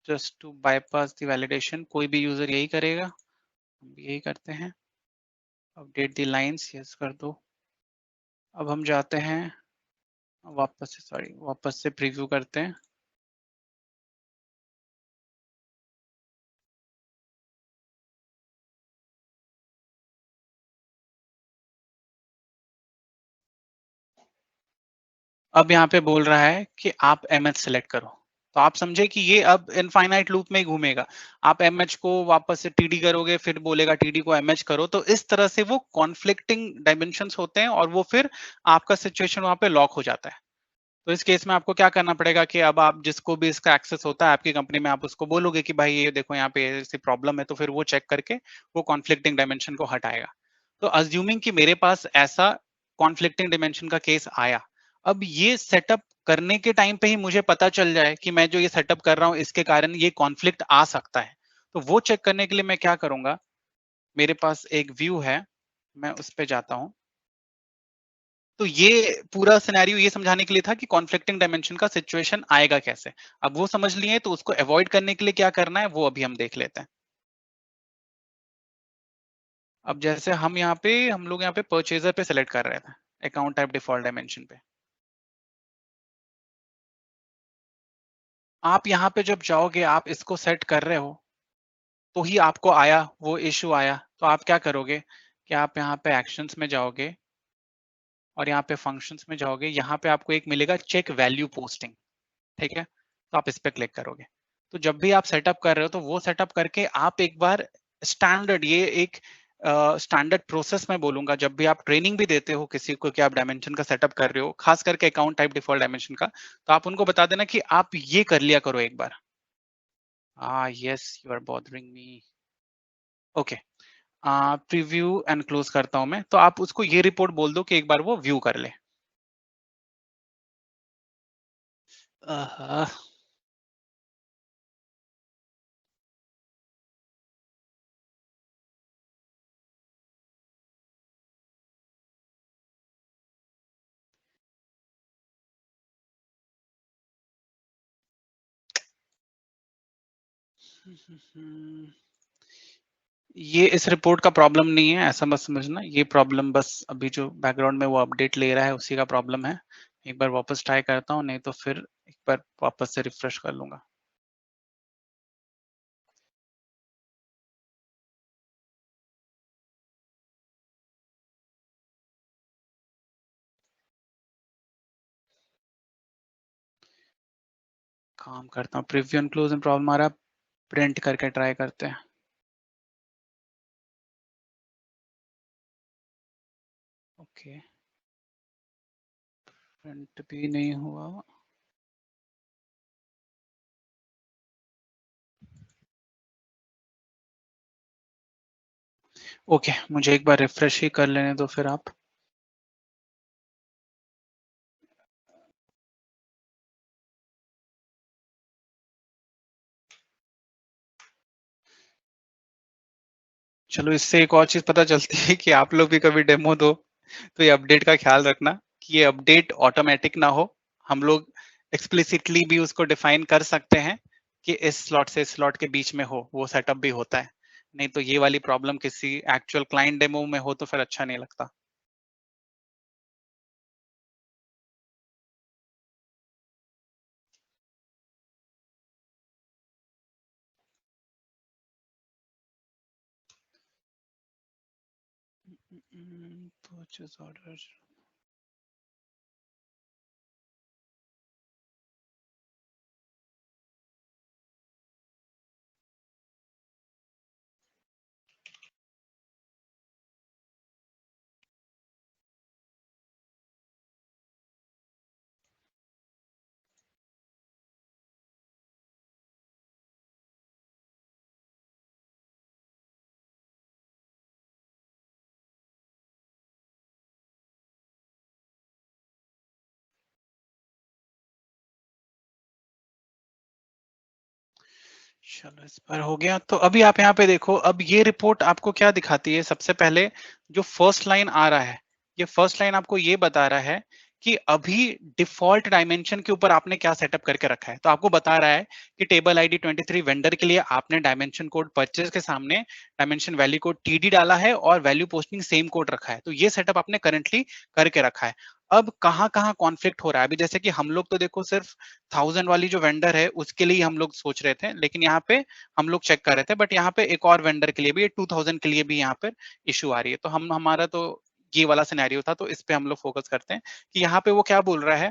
just to bypass the validation, कोई भी यूजर यही करेगा, हम भी यही करते हैं। अपडेट द लाइंस, यस कर दो। अब हम जाते हैं वापस से, सॉरी वापस से प्रीव्यू करते हैं। अब यहाँ पे बोल रहा है कि आप एमएच सेलेक्ट करो। तो आप समझे कि ये अब इनफाइनाइट लूप में ही घूमेगा। आप एमएच को वापस से टीडी करोगे, फिर बोलेगा टीडी को एमएच करो। तो इस तरह से वो कॉन्फ्लिक्टिंग डायमेंशंस होते हैं और वो फिर आपका सिचुएशन वहां पे लॉक हो जाता है। तो इस केस में आपको क्या करना पड़ेगा कि अब आप जिसको भी इसका एक्सेस होता है आपकी कंपनी में, आप उसको बोलोगे कि भाई ये देखो यहाँ पे ऐसी प्रॉब्लम है, तो फिर वो चेक करके वो कॉन्फ्लिक्टिंग डायमेंशन को हटाएगा। तो अज्यूमिंग कि मेरे पास ऐसा कॉन्फ्लिक्टिंग डायमेंशन का केस आया, अब ये सेटअप करने के टाइम पे ही मुझे पता चल जाए कि मैं जो ये सेटअप कर रहा हूँ इसके कारण ये कॉन्फ्लिक्ट आ सकता है, तो वो चेक करने के लिए मैं क्या करूंगा, मेरे पास एक व्यू है, मैं उस पर जाता हूँ। तो ये पूरा सिनेरियो ये समझाने के लिए था कि कॉन्फ्लिक्टिंग डायमेंशन का सिचुएशन आएगा कैसे। अब वो समझ लिए, तो उसको अवॉइड करने के लिए क्या करना है वो अभी हम देख लेते हैं। अब जैसे हम लोग यहाँ पे परचेजर पे सिलेक्ट कर रहे थे, अकाउंट टाइप डिफॉल्ट डायमेंशन पे। आप यहाँ पे जब जाओगे, आप इसको सेट कर रहे हो, तो ही आपको आया वो इश्यू आया। तो आप क्या करोगे कि आप यहाँ पे एक्शंस में जाओगे और यहाँ पे फंक्शंस में जाओगे, यहाँ पे आपको एक मिलेगा चेक वैल्यू पोस्टिंग, ठीक है। तो आप इस पे क्लिक करोगे। तो जब भी आप सेटअप कर रहे हो तो वो सेटअप करके आप एक बार स्टैंडर्ड, ये एक स्टैंडर्ड प्रोसेस मैं बोलूंगा, जब भी आप ट्रेनिंग भी देते हो किसी को कि आप डायमेंशन का सेटअप कर रहे हो, खास करके अकाउंट टाइप डिफॉल्ट डायमेंशन का, तो आप उनको बता देना कि आप ये कर लिया करो एक बार। Yes, you are bothering me. Okay, preview and close करता हूं मैं, तो आप उसको ये रिपोर्ट बोल दो कि एक बार वो व्यू कर ले। आहा, ये इस रिपोर्ट का प्रॉब्लम नहीं है, ऐसा मत समझना। ये प्रॉब्लम बस अभी जो बैकग्राउंड में वो अपडेट ले रहा है उसी का प्रॉब्लम है। एक बार वापस ट्राई करता हूँ, नहीं तो फिर एक बार वापस से रिफ्रेश कर लूंगा। काम करता हूँ, प्रीव्यू एंड क्लोज में प्रॉब्लम आ रहा है, प्रिंट करके ट्राई करते हैं। ओके, प्रिंट भी नहीं हुआ। ओके, मुझे एक बार रिफ्रेश ही कर लेने दो फिर आप। चलो, इससे एक और चीज पता चलती है कि आप लोग भी कभी डेमो दो तो ये अपडेट का ख्याल रखना कि ये अपडेट ऑटोमेटिक ना हो। हम लोग एक्सप्लिसिटली भी उसको डिफाइन कर सकते हैं कि इस स्लॉट से इस स्लॉट के बीच में हो, वो सेटअप भी होता है। नहीं तो ये वाली प्रॉब्लम किसी एक्चुअल क्लाइंट डेमो में हो तो फिर अच्छा नहीं लगता। परचेज ऑर्डर, चलो इस पर हो गया। तो अभी आप यहाँ पे देखो, अब ये रिपोर्ट आपको क्या दिखाती है। सबसे पहले जो फर्स्ट लाइन आ रहा है, ये फर्स्ट लाइन आपको ये बता रहा है कि अभी डिफॉल्ट डायमेंशन के ऊपर आपने क्या सेटअप करके रखा है। तो आपको बता रहा है कि टेबल आईडी 23 वेंडर के लिए आपने डायमेंशन कोड परचेज के सामने डायमेंशन वैल्यू कोड टीडी डाला है और वैल्यू पोस्टिंग सेम कोड रखा है। तो ये सेटअप आपने करंटली करके रखा है। अब कहाँ कहाँ कॉन्फ्लिक्ट हो रहा है, अभी जैसे कि हम लोग तो देखो सिर्फ 1000 वाली जो वेंडर है उसके लिए हम लोग सोच रहे थे, लेकिन यहाँ पे हम लोग चेक कर रहे थे, बट यहाँ पे एक और वेंडर के लिए भी 2000 के लिए भी यहाँ पर इशू आ रही है। तो हमारा तो ये वाला सिनेरियो था, तो इस पे हम लोग फोकस करते हैं कि यहाँ पे वो क्या बोल रहा है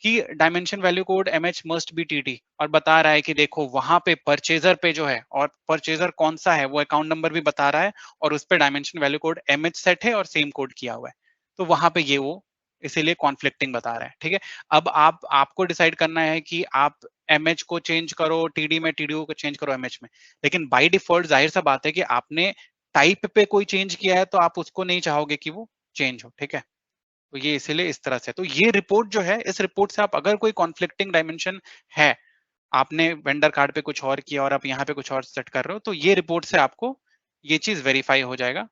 कि dimension value code MH must be TD, और बता रहा है कि देखो वहां पे परचेजर पे जो है, और परचेजर कौन सा है वो अकाउंट नंबर भी बता रहा है, और उस पे dimension value code MH set है और सेम कोड किया हुआ है। तो वहां पे ये वो इसीलिए कॉन्फ्लिक्टिंग बता रहा है। ठीक है, अब आपको डिसाइड करना है कि आप एमएच को चेंज करो टीडी में, टीडी को चेंज करो एमएच में। लेकिन बाय डिफॉल्ट जाहिर सा बात है कि आपने टाइप पे कोई चेंज किया है तो आप उसको नहीं चाहोगे कि वो चेंज हो। ठीक है, तो ये इसीलिए इस तरह से। तो ये रिपोर्ट जो है, इस रिपोर्ट से आप अगर कोई कॉन्फ्लिक्टिंग डायमेंशन है, आपने वेंडर कार्ड पे कुछ और किया और आप यहाँ पे कुछ और सेट कर रहे हो, तो ये रिपोर्ट से आपको ये चीज वेरीफाई हो जाएगा,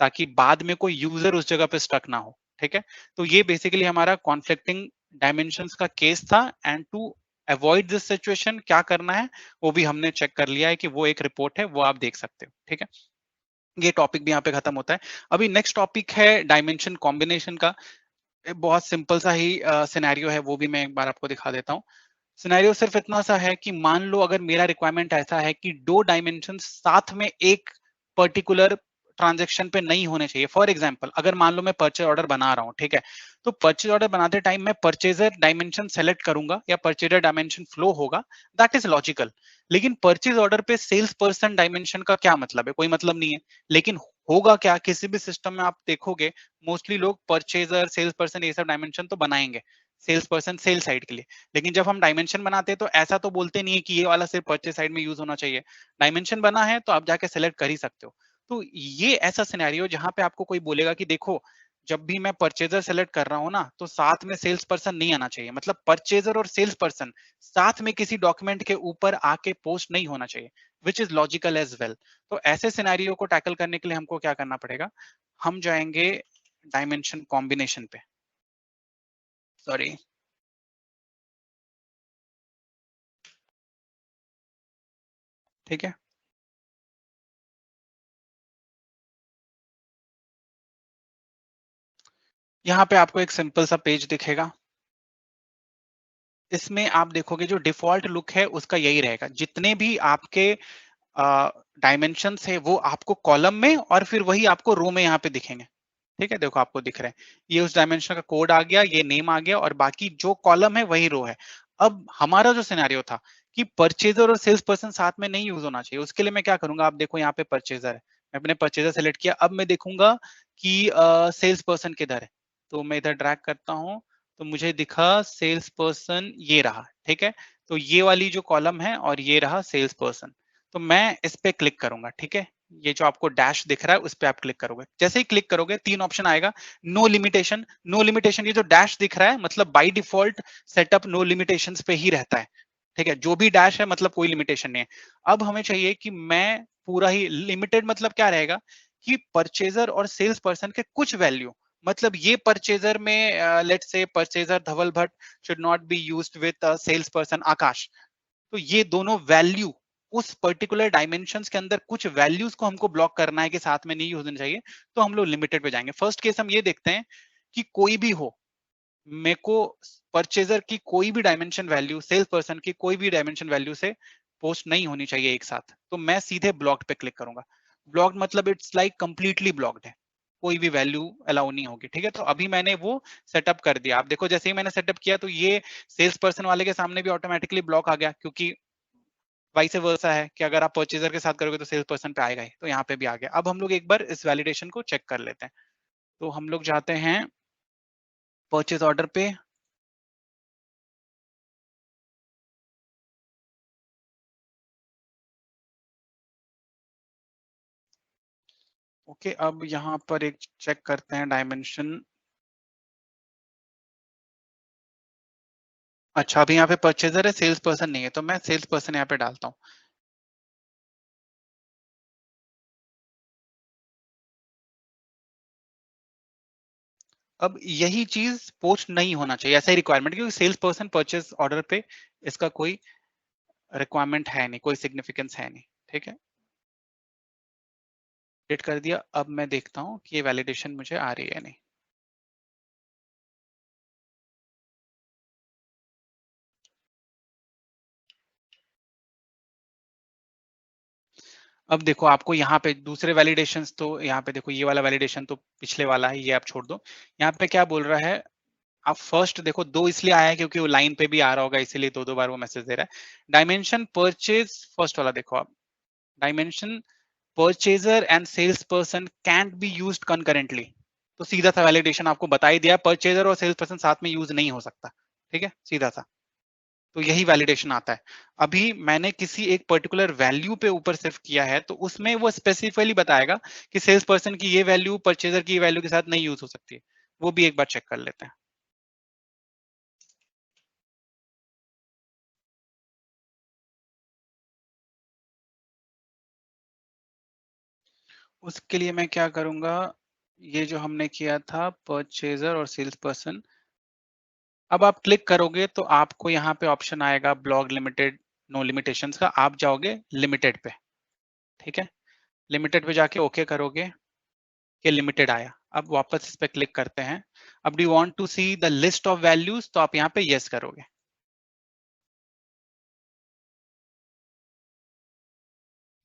ताकि बाद में कोई यूजर उस जगह पे स्टक ना हो। ठीक है, तो ये बेसिकली हमारा कॉन्फ्लिक्टिंग डायमेंशंस का केस था। And to avoid this situation क्या करना है वो भी हमने चेक कर लिया है कि वो एक रिपोर्ट है, वो आप देख सकते हो। ठीक है, ये टॉपिक भी यहाँ पे खत्म होता है। अभी नेक्स्ट टॉपिक है डायमेंशन कॉम्बिनेशन का। बहुत सिंपल सा ही सिनेरियो है, वो भी मैं एक बार आपको दिखा देता हूँ। सिनेरियो सिर्फ इतना सा है कि मान लो अगर मेरा रिक्वायरमेंट ऐसा है कि दो डायमेंशन साथ में एक पर्टिकुलर ट्रांजेक्शन पे नहीं होने चाहिए। फॉर एग्जांपल अगर मान लो मैं परचेज ऑर्डर बना रहा हूँ, ठीक है, तो परचेज ऑर्डर बनाते टाइम मैं परचेजर डायमेंशन सेलेक्ट करूंगा या परचेजर डायमेंशन फ्लो होगा, दैट इज लॉजिकल। लेकिन परचेज ऑर्डर पे सेल्स पर्सन डायमेंशन का क्या मतलब है? कोई मतलब नहीं है। लेकिन होगा क्या, किसी भी सिस्टम में आप देखोगे मोस्टली लोग परचेजर, सेल्स पर्सन, ये सब डायमेंशन तो बनाएंगे सेल्स पर्सन सेल साइड के लिए। लेकिन जब हम डायमेंशन बनाते हैं तो ऐसा तो बोलते नहीं है कि ये वाला सिर्फ परचेज साइड में यूज होना चाहिए। डायमेंशन बना है तो आप जाके सेलेक्ट कर ही सकते हो। तो ये ऐसा सिनेरियो जहां पे आपको कोई बोलेगा कि देखो, जब भी मैं परचेजर सेलेक्ट कर रहा हूं ना, तो साथ में सेल्स पर्सन नहीं आना चाहिए। मतलब परचेजर और सेल्स पर्सन साथ में किसी डॉक्यूमेंट के ऊपर आके पोस्ट नहीं होना चाहिए, which is logical as well. तो ऐसे सिनेरियो को टैकल करने के लिए हमको क्या करना पड़ेगा, हम जाएंगे डायमेंशन कॉम्बिनेशन पे। सॉरी, ठीक है। यहाँ पे आपको एक सिंपल सा पेज दिखेगा। इसमें आप देखोगे जो डिफॉल्ट लुक है उसका यही रहेगा। जितने भी आपके डायमेंशंस है वो आपको कॉलम में और फिर वही आपको रो में यहाँ पे दिखेंगे। ठीक है, देखो आपको दिख रहा है, ये उस डायमेंशन का कोड आ गया, ये नेम आ गया, और बाकी जो कॉलम है वही रो है। अब हमारा जो सिनेरियो था कि परचेजर और सेल्स पर्सन साथ में नहीं यूज होना चाहिए, उसके लिए मैं क्या करूंगा, आप देखो यहाँ पे परचेजर है, मैं अपने परचेजर सेलेक्ट किया। अब मैं देखूंगा कि सेल्स पर्सन किधर है, तो मैं इधर ड्रैग करता हूँ, तो मुझे दिखा सेल्स पर्सन ये रहा। ठीक है, तो ये वाली जो कॉलम है और ये रहा सेल्स पर्सन। तो मैं इस पे क्लिक करूंगा। ठीक है, ये जो आपको डैश दिख रहा है उस पे आप क्लिक करोगे। जैसे ही क्लिक करोगे तीन ऑप्शन आएगा, नो लिमिटेशन, नो लिमिटेशन। ये जो डैश दिख रहा है मतलब by default setup no limitations पे ही रहता है। ठीक है, जो भी डैश है मतलब कोई लिमिटेशन नहीं है। अब हमें चाहिए कि मैं पूरा ही लिमिटेड, मतलब क्या रहेगा कि परचेजर और सेल्स पर्सन के कुछ वैल्यू, मतलब ये परचेजर में let's say purchaser Dhaval Bhatt should not be used with sales person Akash. तो ये दोनों वैल्यू उस पर्टिकुलर डायमेंशंस के अंदर कुछ वैल्यूज को हमको ब्लॉक करना है कि साथ में नहीं होना चाहिए, तो हम लोग लिमिटेड पे जाएंगे। फर्स्ट केस हम ये देखते हैं कि कोई भी हो, मेरे को परचेजर की कोई भी डायमेंशन वैल्यू, सेल्स पर्सन की कोई भी डायमेंशन वैल्यू से पोस्ट नहीं होनी चाहिए एक साथ, तो मैं सीधे ब्लॉक्ड पे क्लिक करूंगा। ब्लॉक्ड मतलब इट्स लाइक कंप्लीटली ब्लॉक्ड है, कोई भी वैल्यू अलाउ नहीं होगी। ठीक है, तो अभी मैंने वो सेटअप कर दिया। आप देखो जैसे ही मैंने सेटअप किया तो ये सेल्स पर्सन वाले के सामने भी ऑटोमेटिकली ब्लॉक आ गया, क्योंकि वाइस वर्सा है कि अगर आप परचेजर के साथ करोगे तो सेल्स पर्सन पे आएगा ही, तो यहाँ पे भी आ गया। अब हम लोग एक बार इस वैलिडेशन को चेक कर लेते हैं। तो हम लोग जाते हैं परचेज ऑर्डर पे। ओके, अब यहाँ पर एक चेक करते हैं डायमेंशन। अच्छा, अभी यहाँ पे परचेजर है, सेल्स पर्सन नहीं है, तो मैं सेल्स पर्सन यहाँ पे डालता हूँ। अब यही चीज पोस्ट नहीं होना चाहिए, ऐसा ही रिक्वायरमेंट, क्योंकि सेल्स पर्सन परचेज ऑर्डर पे इसका कोई रिक्वायरमेंट है नहीं, कोई सिग्निफिकेंस है नहीं। ठीक है, अपडेट कर दिया। अब मैं देखता हूँ कि ये वैलिडेशन मुझे आ रही है नहीं। अब देखो आपको यहाँ पे दूसरे वैलिडेशंस, तो यहाँ पे देखो ये वाला वैलिडेशन तो पिछले वाला है, ये आप छोड़ दो। यहाँ पे क्या बोल रहा है, आप फर्स्ट देखो, दो इसलिए आया है क्योंकि वो लाइन पे भी आ रहा होगा, इसीलिए दो दो बार वो मैसेज दे रहा है। डायमेंशन परचेज फर्स्ट वाला देखो आप, dimension purchaser and sales person can't be used concurrently. तो सीधा सा वैलिडेशन आपको बता ही दिया, परचेजर और सेल्स पर्सन साथ में यूज नहीं हो सकता। ठीक है, सीधा सा। तो यही वैलिडेशन आता है। अभी मैंने किसी एक पर्टिकुलर वैल्यू पे ऊपर सिर्फ किया है, तो उसमें वो स्पेसिफिकली बताएगा कि सेल्स पर्सन की ये वैल्यू परचेजर की वैल्यू के साथ नहीं यूज हो सकती है। वो भी एक बार चेक कर लेते हैं। उसके लिए मैं क्या करूंगा, ये जो हमने किया था परचेजर और सेल्स पर्सन, अब आप क्लिक करोगे तो आपको यहाँ पे ऑप्शन आएगा ब्लॉक लिमिटेड नो लिमिटेशंस का, आप जाओगे लिमिटेड पे। ठीक है, लिमिटेड पे जाके ओके करोगे, ये लिमिटेड आया। अब वापस इस पे क्लिक करते हैं। अब do you want to see the list of values, तो आप यहाँ पे यस करोगे।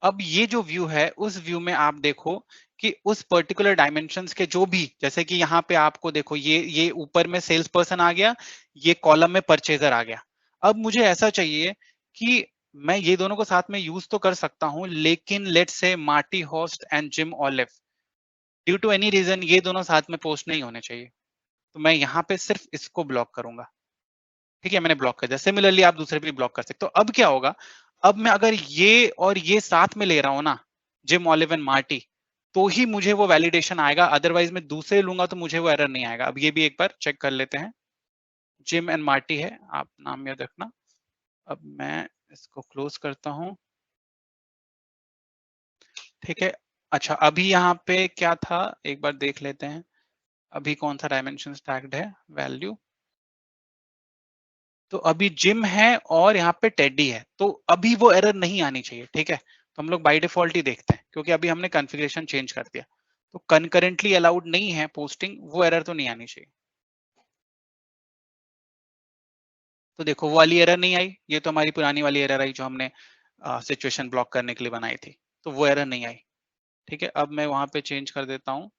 अब ये जो व्यू है, उस व्यू में आप देखो कि उस पर्टिकुलर डायमेंशंस के जो भी, जैसे कि यहाँ पे आपको देखो ये ऊपर में सेल्स पर्सन आ गया, ये कॉलम में परचेजर आ गया। अब मुझे ऐसा चाहिए कि मैं ये दोनों को साथ में यूज तो कर सकता हूं, लेकिन let's say Marty Host and Jim Olive, due to any reason ये दोनों साथ में पोस्ट नहीं होने चाहिए, तो मैं यहाँ पे सिर्फ इसको ब्लॉक करूंगा। ठीक है, मैंने ब्लॉक कर दिया। सिमिलरली आप दूसरे भी ब्लॉक कर सकते हो। अब क्या होगा, अब मैं अगर ये और ये साथ में ले रहा हूं ना, जिम ऑलिव एंड मार्टी, तो ही मुझे वो वैलिडेशन आएगा, अदरवाइज मैं दूसरे लूंगा तो मुझे वो एरर नहीं आएगा। अब ये भी एक बार चेक कर लेते हैं। जिम एंड मार्टी है, आप नाम याद रखना। अब मैं इसको क्लोज करता हूं। ठीक है, अच्छा अभी यहाँ पे क्या था एक बार देख लेते हैं। अभी कौन सा डायमेंशन टैग्ड है, वैल्यू, तो अभी जिम है और यहाँ पे टेडी है, तो अभी वो एरर नहीं आनी चाहिए। ठीक है, तो हम लोग बाय डिफॉल्ट ही देखते हैं, क्योंकि अभी हमने कॉन्फ़िगरेशन चेंज कर दिया, तो कंकरेंटली अलाउड नहीं है पोस्टिंग, वो एरर तो नहीं आनी चाहिए। तो देखो वो वाली एरर नहीं आई, ये तो हमारी पुरानी वाली एरर आई जो हमने सिचुएशन ब्लॉक करने के लिए बनाई थी, तो वो एरर नहीं आई। ठीक है, अब मैं वहां पे चेंज कर देता हूँ,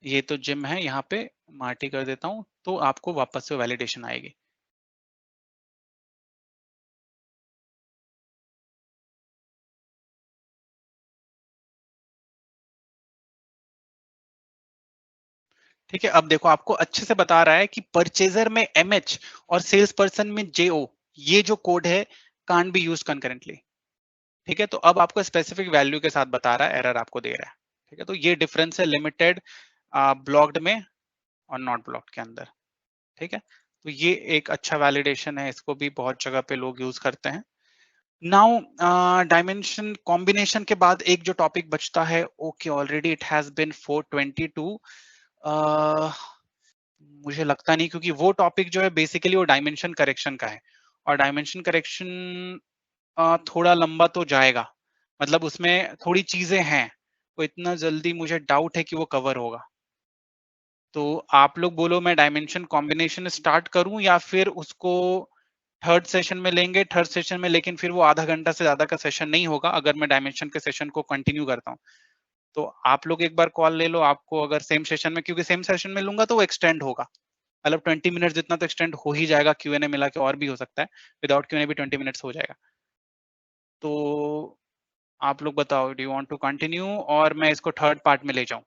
ये तो जिम है, यहाँ पे मार्टी कर देता हूँ, तो आपको वापस से वैलिडेशन आएगी। ठीक है, अब देखो आपको अच्छे से बता रहा है कि परचेजर में MH और सेल्स पर्सन में JO, ये जो कोड है कांट बी यूज कंकरेंटली। ठीक है, तो अब आपको स्पेसिफिक वैल्यू के साथ बता रहा है, एरर आपको दे रहा है। ठीक है, तो ये डिफरेंस है लिमिटेड ब्लॉक्ड में और नॉट ब्लॉक्ड के अंदर। ठीक है, तो ये एक अच्छा वैलिडेशन है, इसको भी बहुत जगह पे लोग यूज करते हैं। नाउ डायमेंशन कॉम्बिनेशन के बाद एक जो टॉपिक बचता है, okay already it has been 4:22। मुझे लगता नहीं, क्योंकि वो टॉपिक जो है बेसिकली वो डायमेंशन करेक्शन का है, और डायमेंशन करेक्शन थोड़ा लंबा तो जाएगा, मतलब उसमें थोड़ी चीजें हैं, तो इतना जल्दी मुझे डाउट है कि वो कवर होगा। तो आप लोग बोलो मैं डायमेंशन कॉम्बिनेशन स्टार्ट करूं या फिर उसको थर्ड सेशन में लेंगे, थर्ड सेशन में, लेकिन फिर वो आधा घंटा से ज्यादा का सेशन नहीं होगा अगर मैं डायमेंशन के सेशन को कंटिन्यू करता हूँ। तो आप लोग एक बार कॉल ले लो, आपको अगर सेम सेशन में, क्योंकि सेम सेशन में लूंगा तो वो एक्सटेंड होगा, मतलब 20 मिनट जितना तो एक्सटेंड हो ही जाएगा, Q&A मिला के और भी हो सकता है, विदाउट Q&A भी 20 मिनट्स हो जाएगा। तो आप लोग बताओ, do you want to continue और मैं इसको थर्ड पार्ट में ले जाऊं?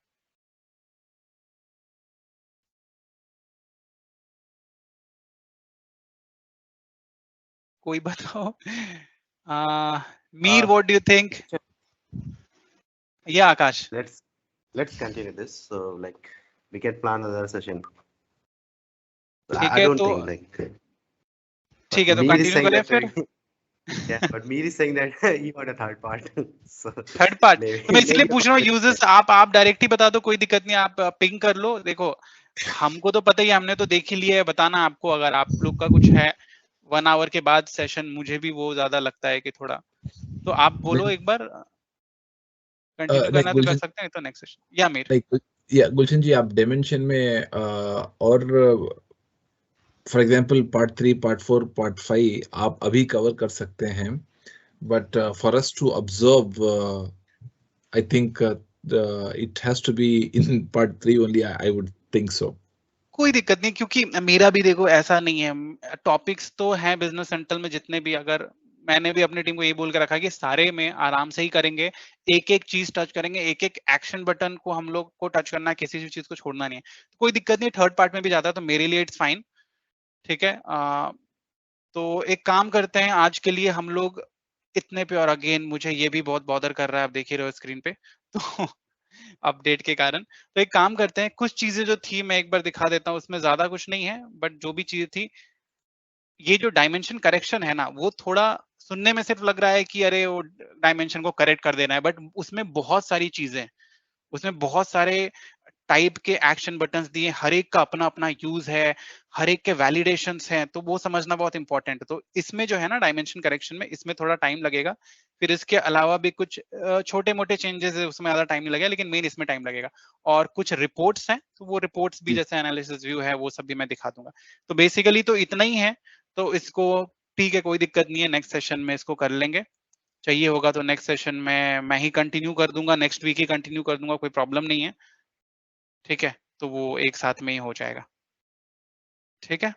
कोई बताओ। Mir, Uh, what do you think? या आकाश? let's continue this. So like we can plan another session. But ठीक I है, don't तो think like. ठीक But है, तो Mir is कंटिन्यू saying करें that फिर। yeah. But Mir is saying that he want a third part. So third part, तो मैं maybe इसलिए maybe पूछ रहा हूँ, after this. यूजर्स आप डायरेक्ट ही बता दो, कोई दिक्कत नहीं, आप पिंग कर लो। देखो हमको तो पता ही है, हमने तो देख ही लिया है, बताना आपको अगर आप लोग का कुछ है 1 आवर के बाद सेशन, मुझे भी वो ज्यादा लगता है कि थोड़ा, तो आप बोलो एक बार, कंटिन्यू लाइक करना है तो कर गुलशन, सकते हैं, तो नेक्स्ट सेशन या मीर। लाइक या गुलशन जी, आप डायमेंशन में और for example part 3, part 4, part 5 आप अभी कवर कर सकते हैं, but for us to observe I think it has to be in part 3 only, I would think so. कोई दिक्कत नहीं, क्योंकि मेरा भी देखो ऐसा नहीं है, टॉपिक्स तो हैं बिजनेस सेंट्रल में जितने भी, अगर मैंने भी अपनी टीम को ये बोल के रखा है कि सारे में आराम से ही करेंगे, एक एक चीज टच करेंगे, एक एक एक्शन बटन को हम लोग को टच करना है, किसी भी चीज को छोड़ना नहीं है, तो कोई दिक्कत नहीं, थर्ड पार्ट में भी जाता है तो मेरे लिए इट्स फाइन। ठीक है, तो एक काम करते हैं, आज के लिए हम लोग इतने पे, और अगेन मुझे ये भी बहुत बॉदर कर रहा है, आप देख ही रहे हो स्क्रीन पे तो अपडेट के कारण, तो एक काम करते हैं, कुछ चीजें जो थी मैं एक बार दिखा देता हूँ, उसमें ज्यादा कुछ नहीं है, बट जो भी चीजें थी, ये जो डायमेंशन करेक्शन है ना, वो थोड़ा सुनने में सिर्फ लग रहा है कि अरे वो डायमेंशन को करेक्ट कर देना है, बट उसमें बहुत सारी चीजें हैं, उसमें बहुत सारे टाइप के एक्शन बटन्स दिए, हर एक का अपना अपना यूज है, हर एक के वैलिडेशंस हैं, तो वो समझना बहुत इंपॉर्टेंट है। तो इसमें जो है ना डायमेंशन करेक्शन में, इसमें थोड़ा टाइम लगेगा, फिर इसके अलावा भी कुछ छोटे मोटे चेंजेस है, उसमें ज्यादा टाइम नहीं लगेगा, लेकिन मेन इसमें टाइम लगेगा। और कुछ रिपोर्ट्स हैं, तो वो रिपोर्ट्स भी जैसे एनालिसिस व्यू है, वो सब भी मैं दिखा दूंगा। तो बेसिकली तो इतना ही है, तो इसको ठीक है, कोई दिक्कत नहीं है, नेक्स्ट सेशन में इसको कर लेंगे। चाहिए होगा तो नेक्स्ट सेशन में मैं ही कंटिन्यू कर दूंगा, नेक्स्ट वीक ही कंटिन्यू कर दूंगा, कोई प्रॉब्लम नहीं है। ठीक है, तो वो एक साथ में ही हो जाएगा। ठीक है,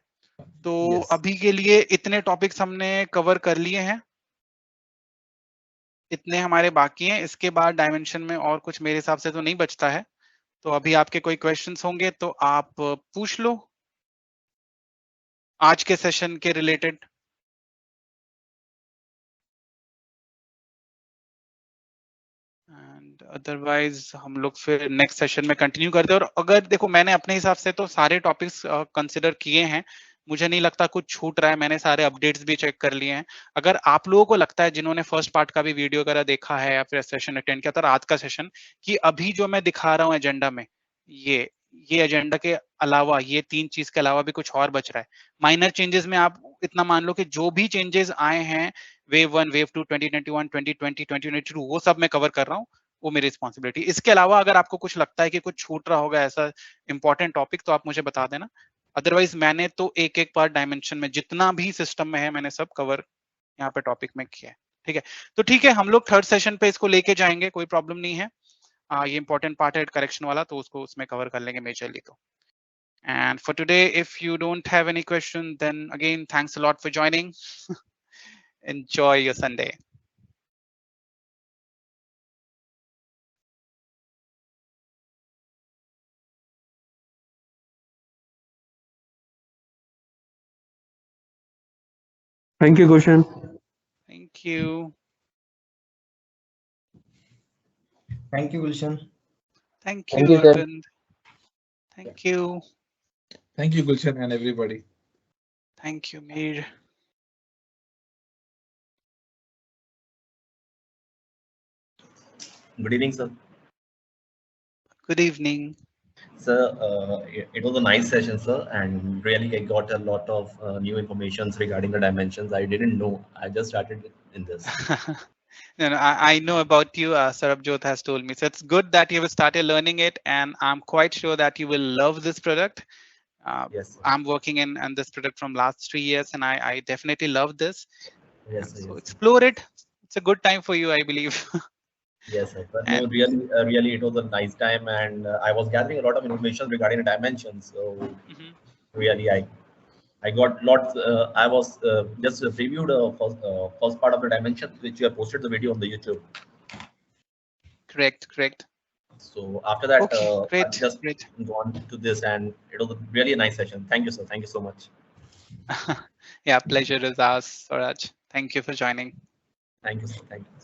तो Yes. अभी के लिए इतने टॉपिक्स हमने कवर कर लिए हैं, इतने हमारे बाकी हैं। इसके बाद डायमेंशन में और कुछ मेरे हिसाब से तो नहीं बचता है। तो अभी आपके कोई क्वेश्चंस होंगे तो आप पूछ लो आज के सेशन के रिलेटेड। एंड अदरवाइज हम लोग फिर नेक्स्ट सेशन में कंटिन्यू करते हैं। और अगर देखो, मैंने अपने हिसाब से तो सारे टॉपिक्स कंसिडर किए हैं, मुझे नहीं लगता कुछ छूट रहा है, मैंने सारे अपडेट्स भी चेक कर लिए हैं। अगर आप लोगों को लगता है, जिन्होंने फर्स्ट पार्ट का भी वीडियो वगैरह देखा है या फिर सेशन अटेंड किया था रात का सेशन, कि अभी जो मैं दिखा रहा हूँ एजेंडा में, ये एजेंडा के अलावा, ये 3 चीज के अलावा भी कुछ और बच रहा है। माइनर चेंजेस में आप इतना मान लो कि जो भी चेंजेस आए हैं वेव 1, वेव 2, 2021, 2020, 2022, वो सब मैं कवर कर रहा हूँ, वो मेरी रिस्पॉन्सिबिलिटी। इसके अलावा अगर आपको कुछ लगता है कि कुछ छूट रहा होगा ऐसा इंपॉर्टेंट टॉपिक, तो आप मुझे बता देना। अदरवाइज मैंने तो एक पार्ट डायमेंशन में जितना भी सिस्टम में है, मैंने सब कवर यहाँ पे टॉपिक में किया है। ठीक है, तो ठीक है, हम लोग थर्ड सेशन पे इसको लेके जाएंगे, कोई प्रॉब्लम नहीं है। ये इंपॉर्टेंट पार्ट है करेक्शन वाला, तो उसको उसमें कवर कर लेंगे मेजरली। तो and for today, if you don't have any question, then again thanks a lot for joining. Enjoy your Sunday. Thank you, Gulshan. Thank you. Thank you, Gulshan. Thank Thank you, you, sir. Arvind. Thank you. Thank you, Gulshan and everybody. Thank you, Mir. Good evening, sir. Good evening. Sir, it was a nice session, sir, and really I got a lot of new information regarding the dimensions. I didn't know. I just started in this. No, I know about you. Sarabjot has told me. So it's good that you have started learning it, and I'm quite sure that you will love this product. Yes, sir. I'm working in this product from last 3 years, and I definitely love this. Yes, sir. So Yes, sir. explore it. It's a good time for you, I believe. Yes, sir. But And- no, really, it was a nice time, and I was gathering a lot of information regarding the dimensions. So Mhm. really, I got lots. I was just reviewed first part of the dimension, which you have posted the video on the YouTube. Correct. So after that, Okay, great, I've just great. gone to this, and it was really a nice session. Thank you, sir. Thank you so much. Yeah, pleasure is ours, Swaraj. Thank you for joining. Thank you, sir. Thank you.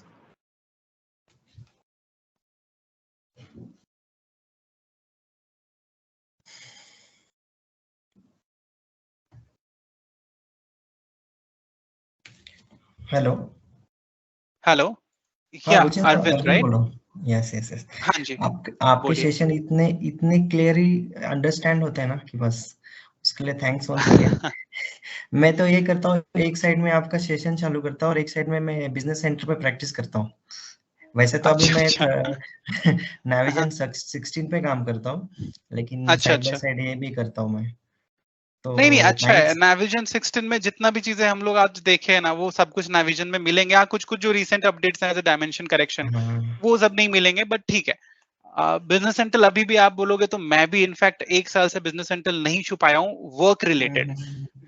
Hello. Hello. हाँ, Yeah, Gulshan, Arvind, Arvind right? बोल रहा हूँ. Yes. हाँ जी, आपके बोलिए। Session इतने clearly understand होते हैं ना कि बस उसके लिए थैंक्स वंस अगेन. मैं तो ये करता हूँ, एक साइड में आपका सेशन चालू करता हूँ और एक साइड में मैं बिजनेस सेंटर पे प्रैक्टिस करता हूँ. वैसे तो अभी मैं नाविजन 16 पे काम करता हूँ, लेकिन साइड बाय साइड ये भी करता हूँ मैं. तो नहीं, अच्छा है। thanks. नाविजन 16 में जितना भी चीजें हम लोग आज देखे हैं ना, वो सब कुछ नाविजन में मिलेंगे। हाँ, कुछ जो रिसेंट अपडेट्स हैं, डायमेंशन करेक्शन, वो सब नहीं मिलेंगे, बट ठीक है। बिजनेस सेंट्रल अभी भी आप बोलोगे तो मैं भी इनफैक्ट 1 साल से बिजनेस सेंट्रल नहीं छुपाया हूँ, वर्क रिलेटेड।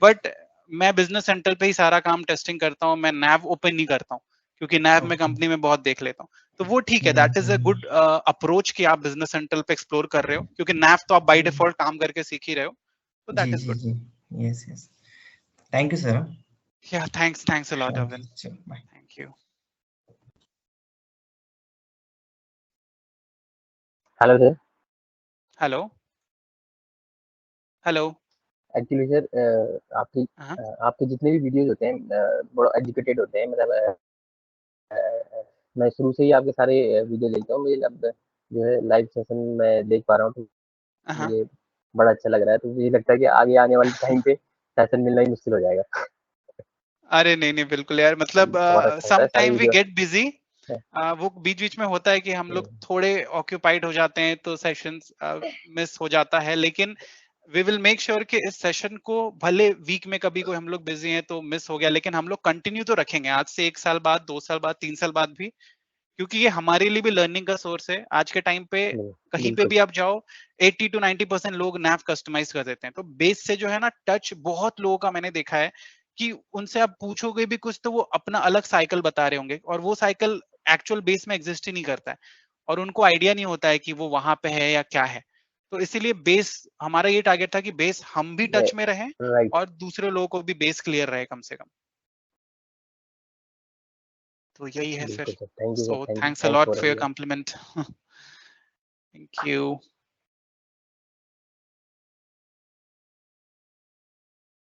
बट मैं बिजनेस सेंट्रल पे ही सारा काम टेस्टिंग करता हूँ, मैं नैव ओपन नहीं करता हूँ, क्योंकि नैव में कंपनी में बहुत देख लेता हूँ। तो वो ठीक है, that is a good approach कि आप बिजनेस सेंट्रल पे एक्सप्लोर कर रहे हो, क्योंकि नैव तो आप बाय डिफॉल्ट काम करके सीख ही रहे हो, तो that is good. Yes. Thank you, sir. Yeah, thanks a lot, Sure, Arvind. sure, bye. Thank you. Hello, sir. Hello. Actually, sir, आपके जितने भी वीडियोज होते हैं बड़ा एजुकेटेड होते हैं. मतलब मैं शुरू से ही आपके सारे वीडियो देखता हूँ. मुझे अब जो है लाइव सेशन में देख पा रहा हूँ, तो मुझे बड़ा अच्छा लग रहा है. तो मुझे लगता है कि आगे आने वाले टाइम पे सेशन मिलना ही मुश्किल हो जाएगा. अरे नहीं, बिल्कुल यार, मतलब some time we get busy. वो बीच में होता है कि हम लोग थोड़े ऑक्यूपाइड हो जाते हैं, तो सेशंस मिस हो जाता है. लेकिन वी विल मेक श्योर कि इस सेशन को भले वीक में कभी कोई हम लोग बिजी हैं तो मिस हो गया, लेकिन हम लोग कंटिन्यू तो रखेंगे आज से 1 साल बाद, 2 साल बाद, 3 साल बाद भी, क्योंकि ये हमारे लिए भी लर्निंग का सोर्स है। आज के टाइम पे कहीं पे भी आप जाओ 80 to 90% लोग नैव कस्टमाइज कर देते हैं। तो बेस से जो है ना टच बहुत लोगों का मैंने देखा है कि उनसे आप पूछोगे भी कुछ तो वो अपना अलग साइकिल बता रहे होंगे, और वो साइकिल एक्चुअल बेस में एग्जिस्ट ही नहीं करता है, और उनको आइडिया नहीं होता है कि वो वहां पे है या क्या है। तो इसीलिए बेस, हमारा ये टारगेट था कि बेस हम भी टच में रहें और दूसरे लोगों को भी बेस क्लियर रहे कम से कम। तो यही है फिर। So thanks a lot for your compliment. Thank you.